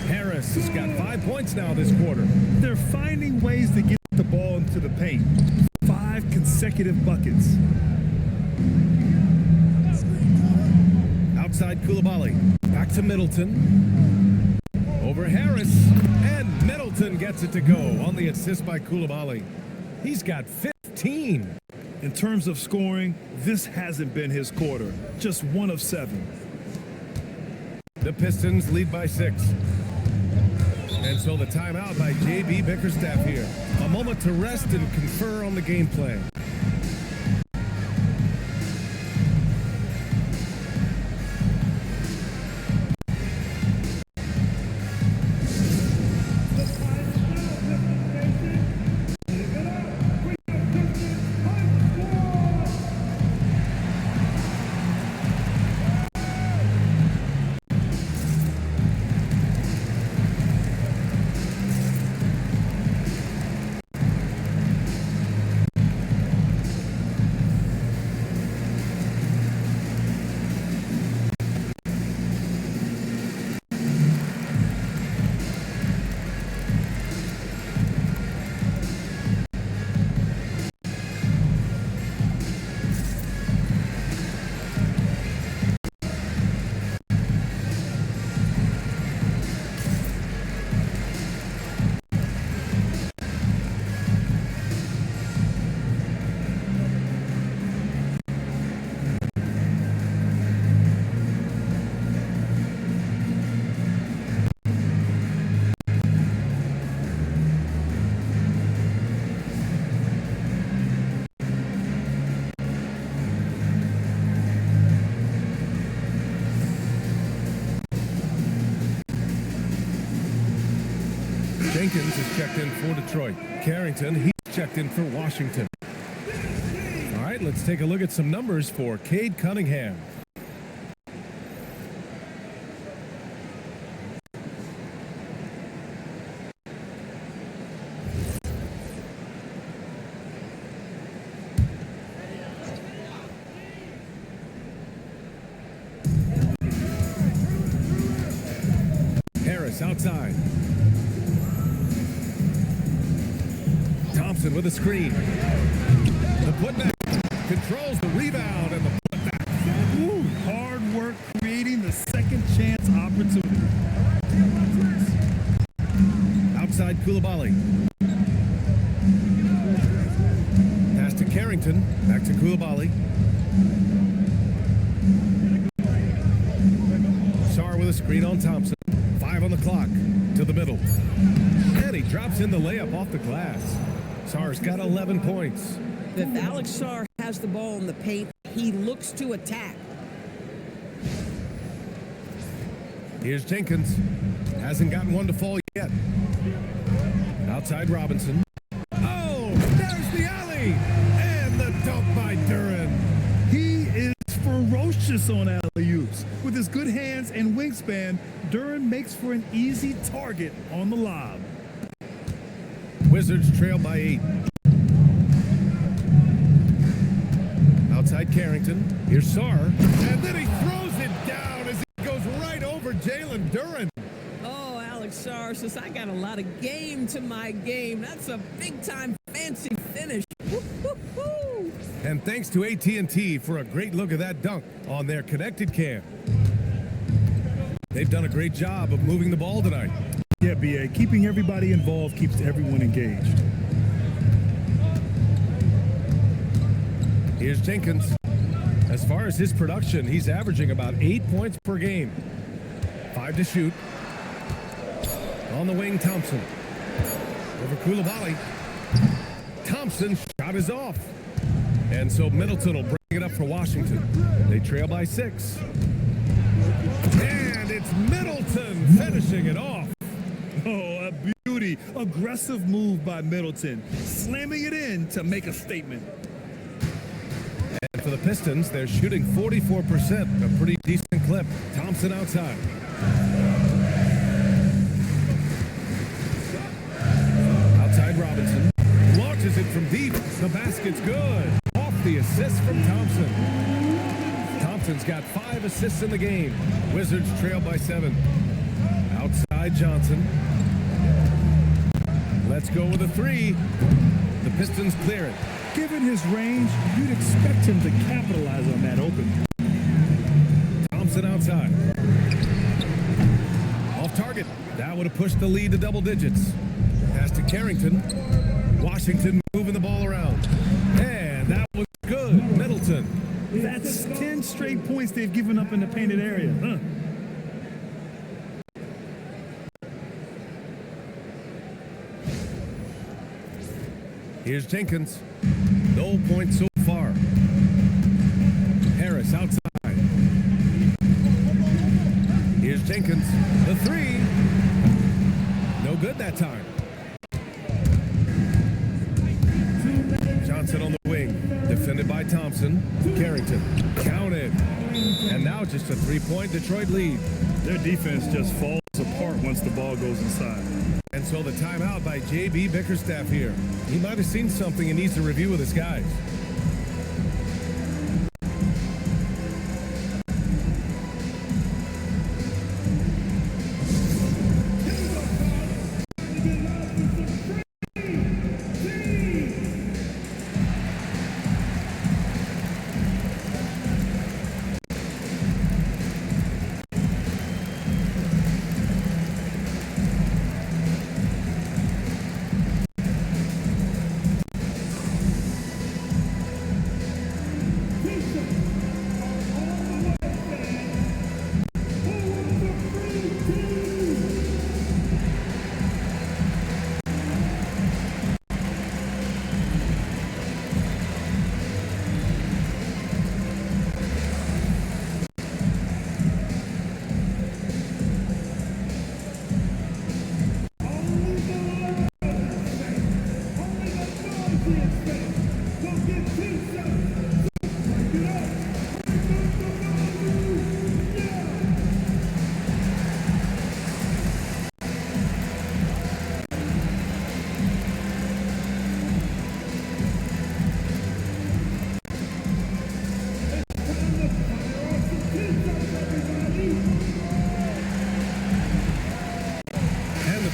Harris has got 5 points now this quarter. They're finding ways to get the ball into the paint. 5 consecutive buckets. Outside Koulibaly. Back to Middleton. Over Harris. And Middleton gets it to go on the assist by Koulibaly. He's got 15. In terms of scoring, this hasn't been his quarter. Just 1 of 7. The Pistons lead by 6. And so the timeout by J.B. Bickerstaff here. A moment to rest and confer on the game plan. Jenkins is checked in for Detroit. Carrington, he's checked in for Washington. All right, let's take a look at some numbers for Cade Cunningham. Harris outside. Thompson with a screen. The putback controls the rebound and the putback. Ooh, hard work creating the second chance opportunity. Outside Koulibaly. Pass to Carrington. Back to Koulibaly. Sarr with a screen on Thompson. 5 on the clock. To the middle. And he drops in the layup off the glass. Sarr's got 11 points. If Alex Sarr has the ball in the paint, he looks to attack. Here's Jenkins. Hasn't gotten one to fall yet. Outside Robinson. Oh, there's the alley. And the dunk by Duran. He is ferocious on alley-oops. With his good hands and wingspan, Duran makes for an easy target on the lob. Wizards trail by 8. Outside Carrington. Here's Sarr. And then he throws it down as it goes right over Jalen Duran. Oh, Alex Sarr says, I got a lot of game to my game. That's a big-time fancy finish. Woo-hoo-hoo. And thanks to AT&T for a great look at that dunk on their connected cam. They've done a great job of moving the ball tonight. Yeah, BA, keeping everybody involved keeps everyone engaged. Here's Jenkins. As far as his production, he's averaging about 8 points per game. 5 to shoot. On the wing, Thompson. Over Coulibaly. Thompson's shot is off. And so Middleton will bring it up for Washington. They trail by 6. And it's Middleton finishing it off. Oh, a beauty. Aggressive move by Middleton. Slamming it in to make a statement. And for the Pistons, they're shooting 44%, a pretty decent clip. Thompson outside. Outside Robinson. Launches it from deep. The basket's good. Off the assist from Thompson. Thompson's got 5 assists in the game. Wizards trail by 7. Outside Johnson. Let's go with a 3. The Pistons clear it. Given his range, you'd expect him to capitalize on that open. Thompson outside. Off target. That would have pushed the lead to double digits. Pass to Carrington. Washington moving the ball around. And that was good. Middleton. That's 10 straight points they've given up in the painted area. Huh? Here's Jenkins. No points so far. Harris outside. Here's Jenkins. The 3. No good that time. Johnson on the wing. Defended by Thompson. Carrington. Counted. And now just a 3-point Detroit lead. Their defense just falls apart once the ball goes inside. And so the timeout by J.B. Bickerstaff here. He might have seen something and needs to review with his guys.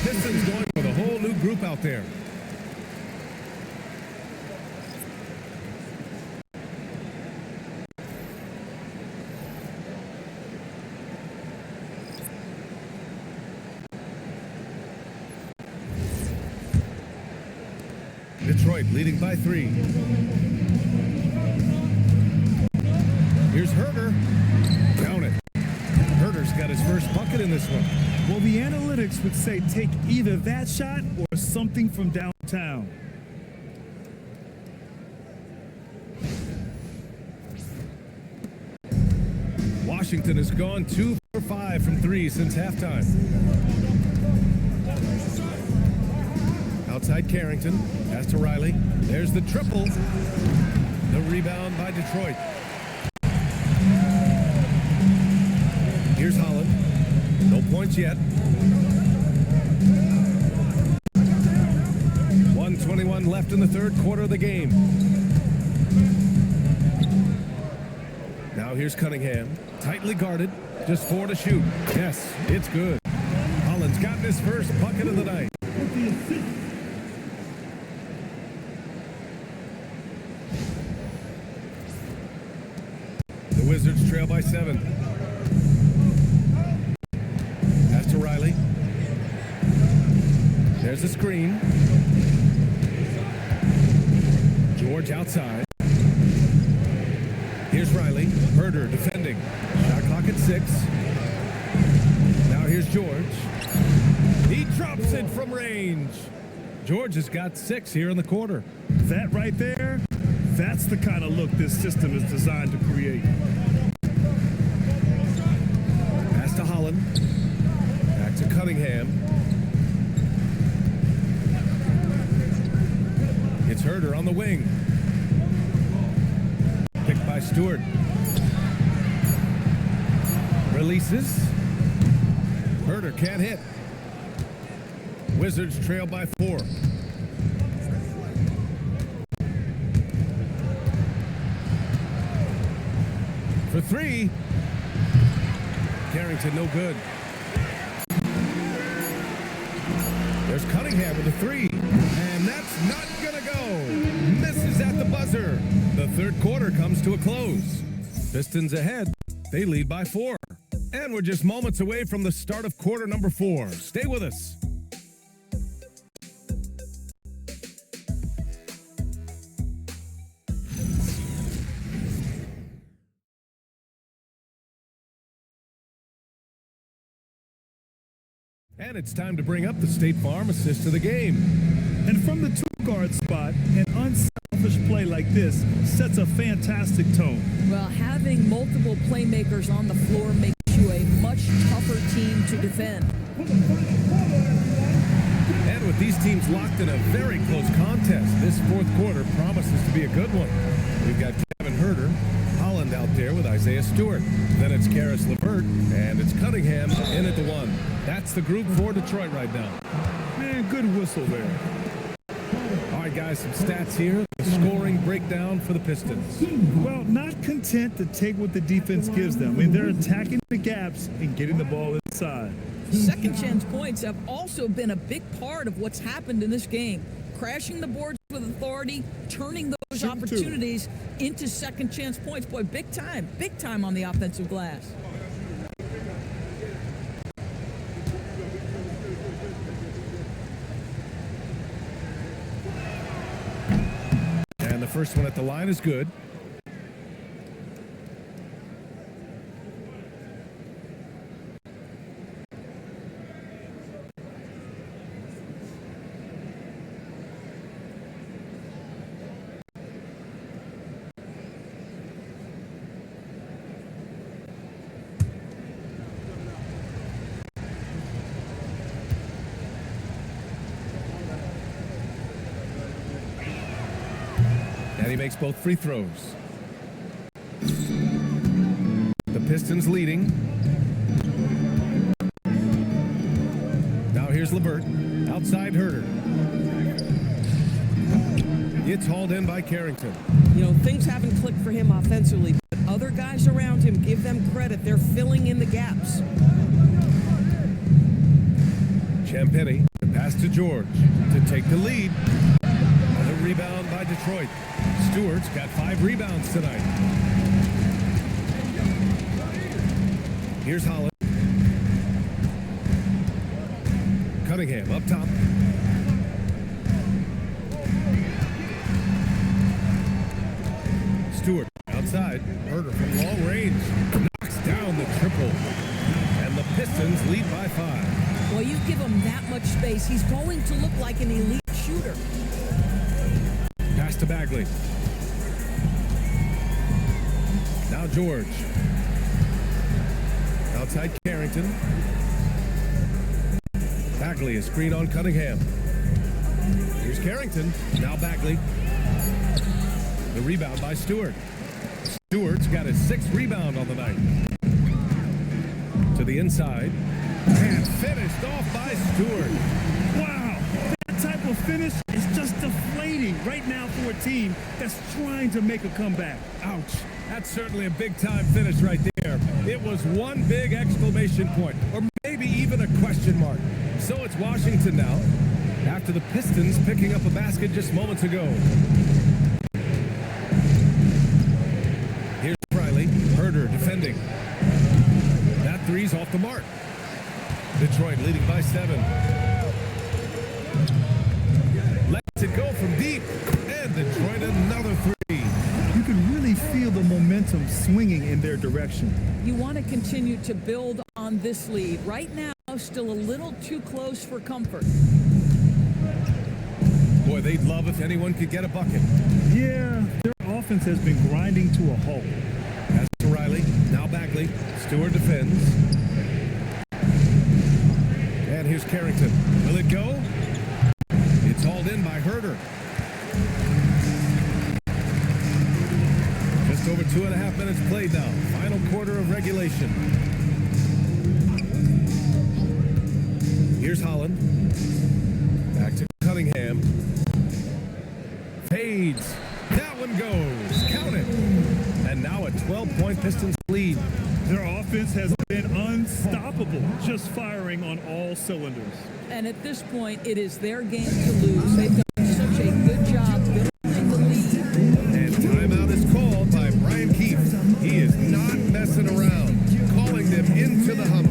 Pistons going with a whole new group out there. Detroit leading by 3. Here's Herter. Count it. Herter's got his first bucket in this one. Well, the analytics would say take either that shot or something from downtown. Washington has gone 2 for 5 from 3 since halftime. Outside Carrington, pass to Riley. There's the triple. The rebound by Detroit. Here's Holland. No points yet. 1:21 left in the third quarter of the game. Now here's Cunningham. Tightly guarded. Just 4 to shoot. Yes, it's good. Holland's gotten his first bucket of the night. The Wizards trail by 7. Pass to Riley. There's a screen. George outside. Here's Riley. Herder defending. Shot clock at 6. Now here's George. He drops it from range. George has got 6 here in the quarter. That right there, that's the kind of look this system is designed to create. Pass to Holland. Back to Cunningham. It's Herder on the wing. Picked by Stewart. Releases. Herder can't hit. Wizards trail by 4. For 3. Carrington no good. There's Cunningham with a 3. And that's not gonna go. Misses at the buzzer. The third quarter comes to a close. Pistons ahead. They lead by 4. And we're just moments away from the start of quarter number 4. Stay with us. And it's time to bring up the State Farm assist to the game. And from the 2-guard spot, an unselfish play like this sets a fantastic tone. Well, having multiple playmakers on the floor makes you a much tougher team to defend. And with these teams locked in a very close contest, this fourth quarter promises to be a good one. We've got Kevin Herder, Holland out there with Isaiah Stewart. Then it's Karis LeVert, and it's Cunningham in at the 1. That's the group for Detroit right now. Man, good whistle there. All right, guys, some stats here. The scoring breakdown for the Pistons. Well, not content to take what the defense gives them. I mean, they're attacking the gaps and getting the ball inside. Second chance points have also been a big part of what's happened in this game. Crashing the boards with authority, turning those opportunities into second chance points. Boy, big time on the offensive glass. And the first one at the line is good. And he makes both free throws. The Pistons leading. Now here's LeVert. Outside Herder. It's hauled in by Carrington. You know, things haven't clicked for him offensively, but other guys around him, give them credit. They're filling in the gaps. Champagny, the pass to George to take the lead. And a rebound by Detroit. Stewart's got 5 rebounds tonight. Here's Holland. Cunningham up top. Stewart outside. Herder from long range. Knocks down the triple. And the Pistons lead by 5. Well, you give him that much space, he's going to look like an elite shooter. Pass to Bagley. Now George. outside Carrington. Bagley is screen on Cunningham. Here's Carrington. Now Bagley. The rebound by Stewart. Stewart's got his 6th rebound on the night. To the inside. And finished off by Stewart. Wow, that type of finish is just deflating right now for a team that's trying to make a comeback. Ouch. That's certainly a big-time finish right there. It was one big exclamation point, or maybe even a question mark. So it's Washington now, after the Pistons picking up a basket just moments ago. Here's Riley. Herder defending. That three's off the mark. Detroit leading by 7. Lets it go from deep. And Detroit another 3. You can really feel the momentum swinging in their direction. You want to continue to build on this lead. Right now, still a little too close for comfort. Boy, they'd love if anyone could get a bucket. Yeah, their offense has been grinding to a halt. Pass to Riley. Now Bagley. Stewart defends. And here's Carrington. Will it go? It's hauled in by Herder. Just over 2.5 minutes played now. Final quarter of regulation. Here's Holland. Back to Cunningham. Fades. That one goes. Count it. And now a 12-point Pistons lead. Their offense has been unstoppable, just firing on all cylinders. And at this point, it is their game to lose. They've done such a good job building the lead. And timeout is called by Brian Keefe. He is not messing around, calling them into the Hummer.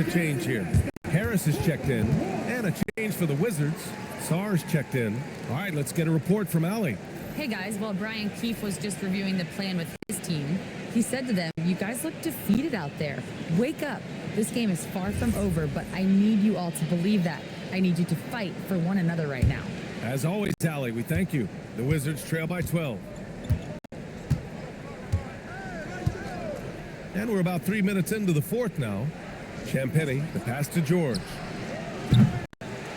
Change here. Harris is checked in, and a change for the Wizards. Sarr's checked in. All right, let's get a report from Allie. Hey guys, while Brian Keefe was just reviewing the plan with his team, he said to them, "You guys look defeated out there. Wake up. This game is far from over, but I need you all to believe that. I need you to fight for one another right now." As always, Allie, we thank you. The Wizards trail by 12. And we're about 3 minutes into the 4th now. Champagny, the pass to George.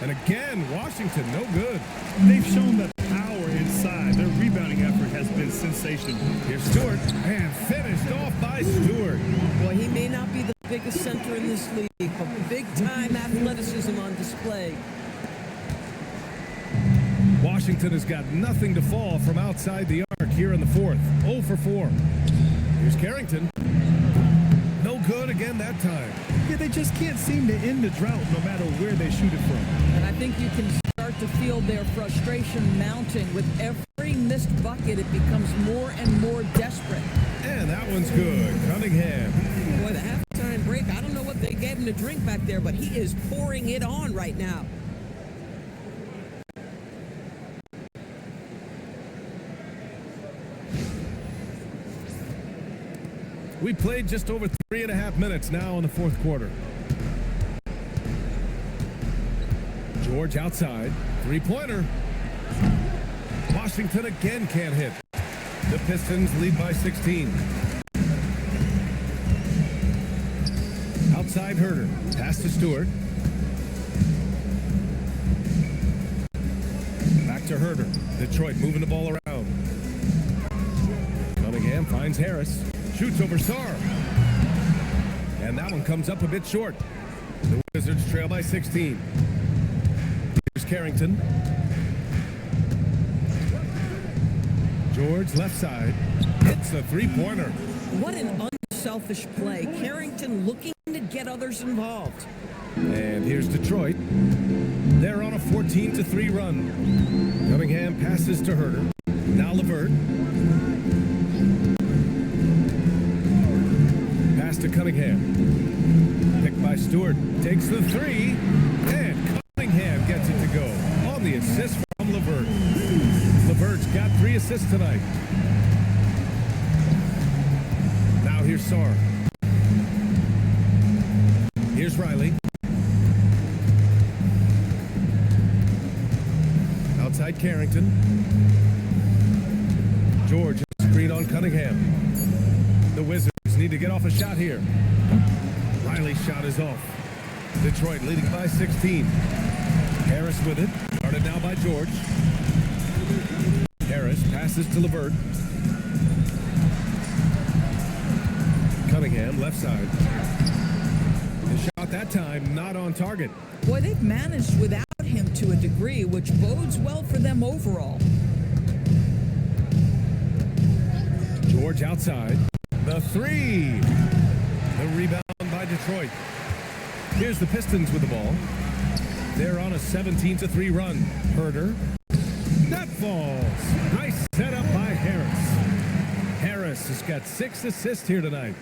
And again, Washington, no good. They've shown the power inside. Their rebounding effort has been sensational. Here's Stewart, and finished off by Stewart. Boy, he may not be the biggest center in this league, but big-time athleticism on display. Washington has got nothing to fall from outside the arc here in the 4th. 0 for 4. Here's Carrington. No good again that time. Yeah, they just can't seem to end the drought no matter where they shoot it from. And I think you can start to feel their frustration mounting. With every missed bucket, it becomes more and more desperate. And that one's good. Cunningham. Boy, the halftime break, I don't know what they gave him to drink back there, but he is pouring it on right now. We played just over 3.5 minutes now in the 4th quarter. George outside. Three-pointer. Washington again can't hit. The Pistons lead by 16. Outside Herder. Pass to Stewart. Back to Herder. Detroit moving the ball around. Cunningham finds Harris. Shoots over Sarr. And that one comes up a bit short. The Wizards trail by 16. Here's Carrington. George left side. Hits a three-pointer. What an unselfish play. Carrington looking to get others involved. And here's Detroit. They're on a 14-3 run. Cunningham passes to Herter. Now LeVert. Pass to Cunningham. Picked by Stewart. Takes the three. And Cunningham gets it to go. On the assist from LeVert. LeVert's got 3 assists tonight. Now here's Sarr. Here's Riley. Outside Carrington. George screen on Cunningham. The Wizards need to get off a shot here. Riley's shot is off. Detroit leading by 16. Harris with it. Guarded now by George. Harris passes to LeVert. Cunningham left side. The shot that time not on target. Boy, they've managed without him to a degree, which bodes well for them overall. George outside. The three. The rebound by Detroit. Here's the Pistons with the ball. They're on a 17-3 run. Herter. That falls. Nice setup by Harris. Harris has got 6 assists here tonight.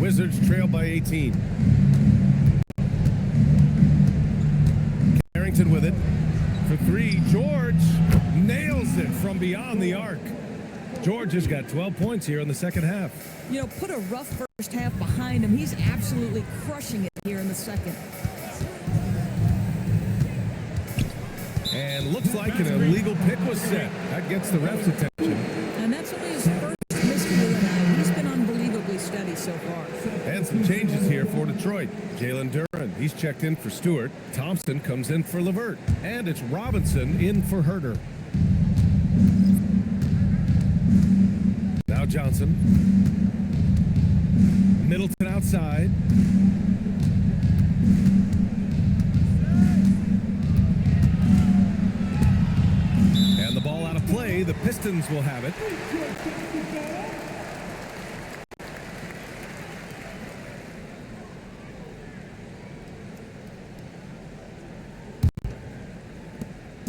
Wizards trail by 18. Carrington with it. For 3, George nails it from beyond the arc. George has got 12 points here in the second half. You know, put a rough first half behind him. He's absolutely crushing it here in the second. And looks like an illegal pick was set. That gets the ref's attention. And that's only his first miscue of the night. He's been unbelievably steady so far. And some changes here for Detroit. Jalen Duren, he's checked in for Stewart. Thompson comes in for LeVert. And it's Robinson in for Herter. Now Johnson. Middleton outside. And the ball out of play. The Pistons will have it.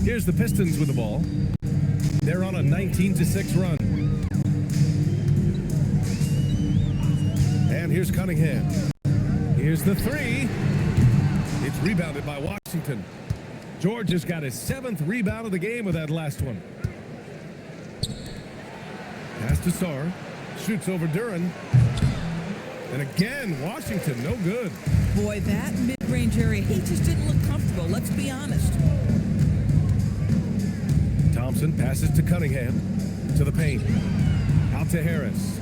Here's the Pistons with the ball. They're on a 19-6 run. And here's Cunningham. Here's the three. It's rebounded by Washington. George has got his 7th rebound of the game with that last one. Pass to Sarr. Shoots over Duren. And again, Washington, no good. Boy, that mid-range area, he just didn't look comfortable. Let's be honest. Thompson passes to Cunningham. To the paint. Out to Harris.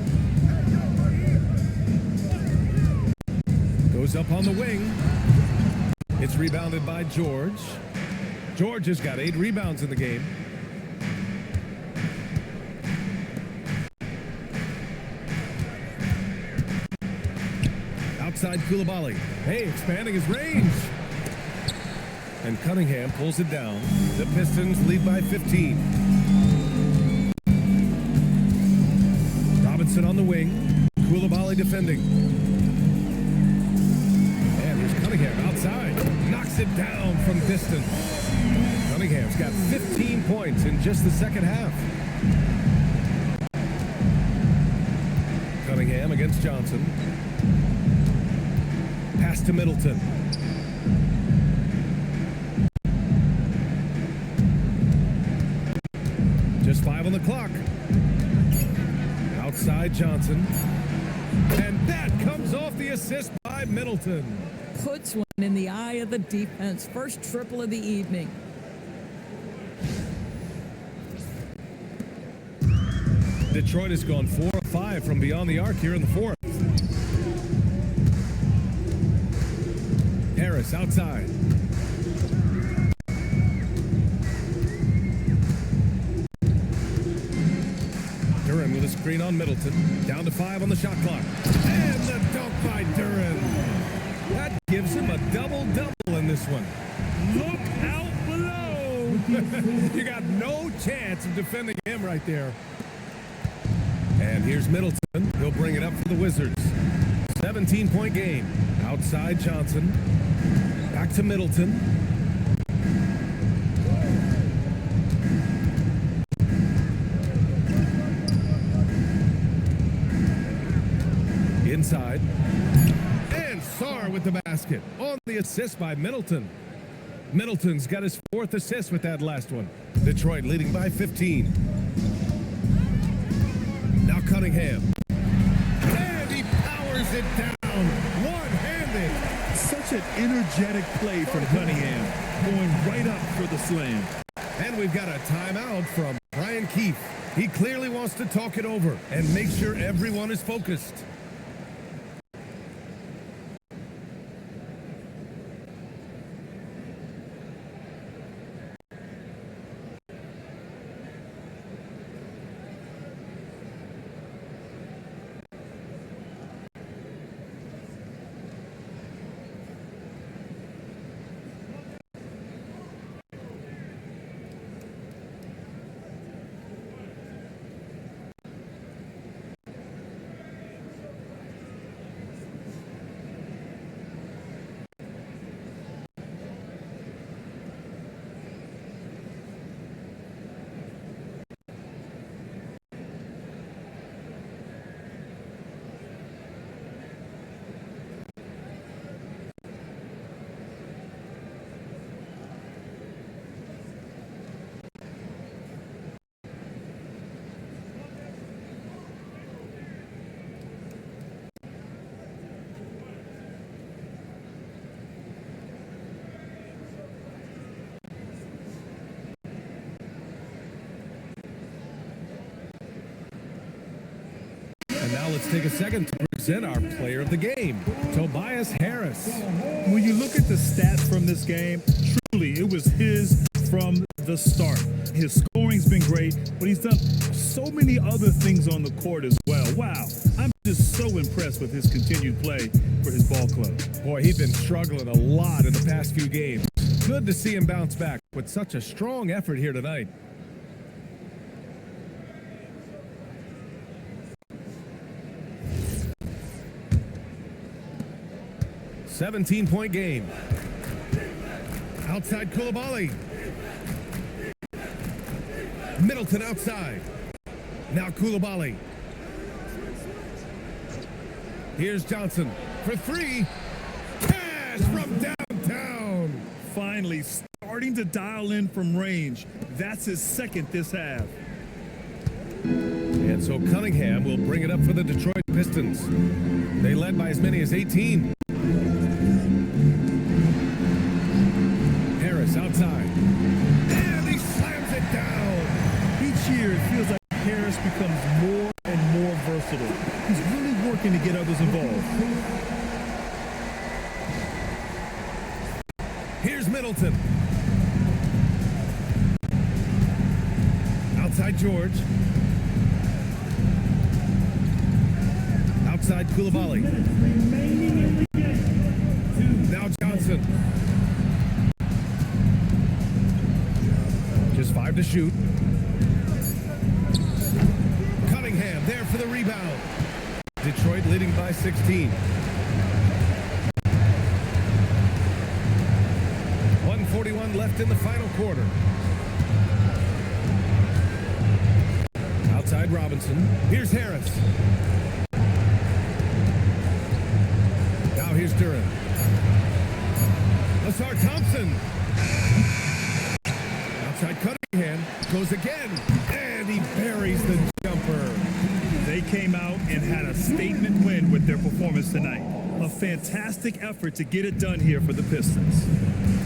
Goes up on the wing. It's rebounded by George. George has got 8 rebounds in the game. Outside Koulibaly. Hey, expanding his range. And Cunningham pulls it down. The Pistons lead by 15. Robinson on the wing. Koulibaly defending. And here's Cunningham outside. Knocks it down from distance. Cunningham's got 15 points in just the second half. Cunningham against Johnson. Pass to Middleton. Just 5 on the clock. Outside Johnson. And that comes off the assist by Middleton. Puts one in the eye of the defense. First triple of the evening. Detroit has gone 4 of 5 from beyond the arc here in the fourth. Harris outside. Screen on Middleton. Down to 5 on the shot clock. And the dunk by Duran. That gives him a double-double in this one. Look out below. You got no chance of defending him right there. And here's Middleton. He'll bring it up for the Wizards. 17-point game. Outside Johnson. Back to Middleton. Inside. And Sarr with the basket. On the assist by Middleton. Middleton's got his 4th assist with that last one. Detroit leading by 15. Now Cunningham. And he powers it down. One-handed. Such an energetic play from Cunningham. Going right up for the slam. And we've got a timeout from Brian Keefe. He clearly wants to talk it over and make sure everyone is focused. And now let's take a second to present our player of the game, Tobias Harris. When you look at the stats from this game, truly it was his from the start. His scoring's been great, but he's done so many other things on the court as well. Wow, I'm just so impressed with his continued play for his ball club. Boy, he's been struggling a lot in the past few games. Good to see him bounce back with such a strong effort here tonight. "17-point game. Outside Koulibaly. Middleton outside. Now Koulibaly. Here's Johnson for 3. Cash from downtown. Finally starting to dial in from range. That's his 2nd this half. And so Cunningham will bring it up for the Detroit Pistons. They led by as many as 18. Harris outside. And he slams it down. Each year it feels like Harris becomes more and more versatile. He's really working to get others involved. Here's Middleton. Outside George. Outside Koulibaly. Now Johnson. Just 5 to shoot. Cunningham there for the rebound. Detroit leading by 16. 1:41 left in the final quarter. Outside Robinson. Here's Harris. Now here's Duran. Lasar Thompson. Outside Cunningham. Goes again. And he buries the jumper. They came out and had a statement win with their performance tonight. A fantastic effort to get it done here for the Pistons.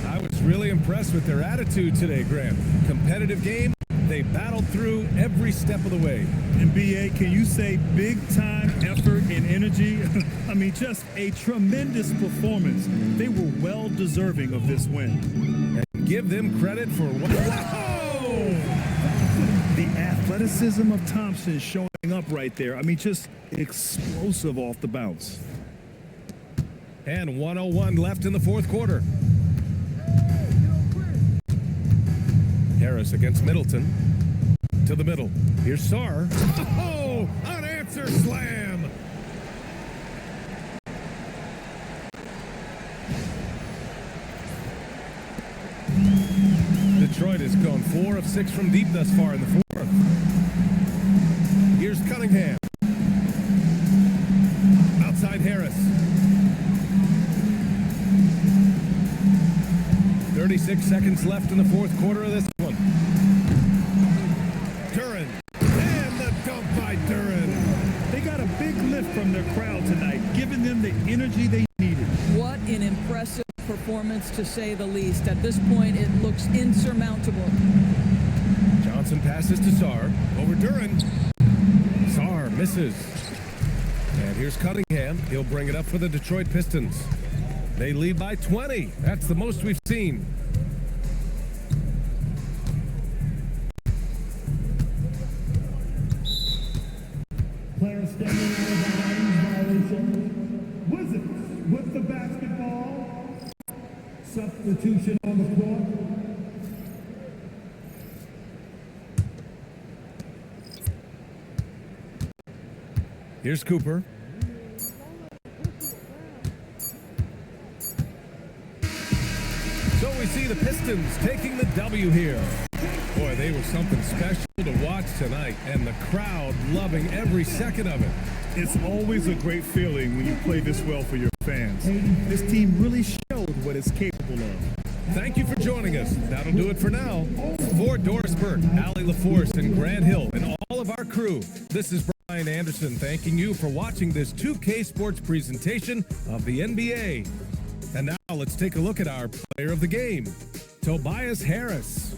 I was really impressed with their attitude today, Graham. Competitive game. They battled through every step of the way. And BA, can you say big time effort and energy? I mean, just a tremendous performance. They were well deserving of this win. And give them credit for what? Whoa! The athleticism of Thompson showing up right there. I mean, just explosive off the bounce. And 1:01 left in the fourth quarter. Harris against Middleton. To the middle. Here's Sarr. Oh, unanswered slam. Detroit has gone 4 of 6 from deep thus far in the fourth. Here's Cunningham. Outside Harris. 36 seconds left in the fourth quarter of this one. Duran. And the dunk by Duran. They got a big lift from their crowd tonight, giving them the energy they needed. What an impressive performance, to say the least. At this point, it looks insurmountable. Johnson passes to Sarr. Over Duran. Sarr misses. And here's Cunningham. He'll bring it up for the Detroit Pistons. They lead by 20. That's the most we've seen. Player standing in the violation. Wizards with the basketball. Substitution on the floor. Here's Cooper. So we see the Pistons taking the W here. Boy, they were something special to watch tonight, and the crowd loving every second of it. It's always a great feeling when you play this well for your fans. This team really showed what it's capable of. Thank you for joining us. That'll do it for now. For Doris Burke, Allie LaForce, and Grant Hill, and all of our crew, this is Brian Anderson thanking you for watching this 2K Sports presentation of the NBA. And now let's take a look at our player of the game, Tobias Harris.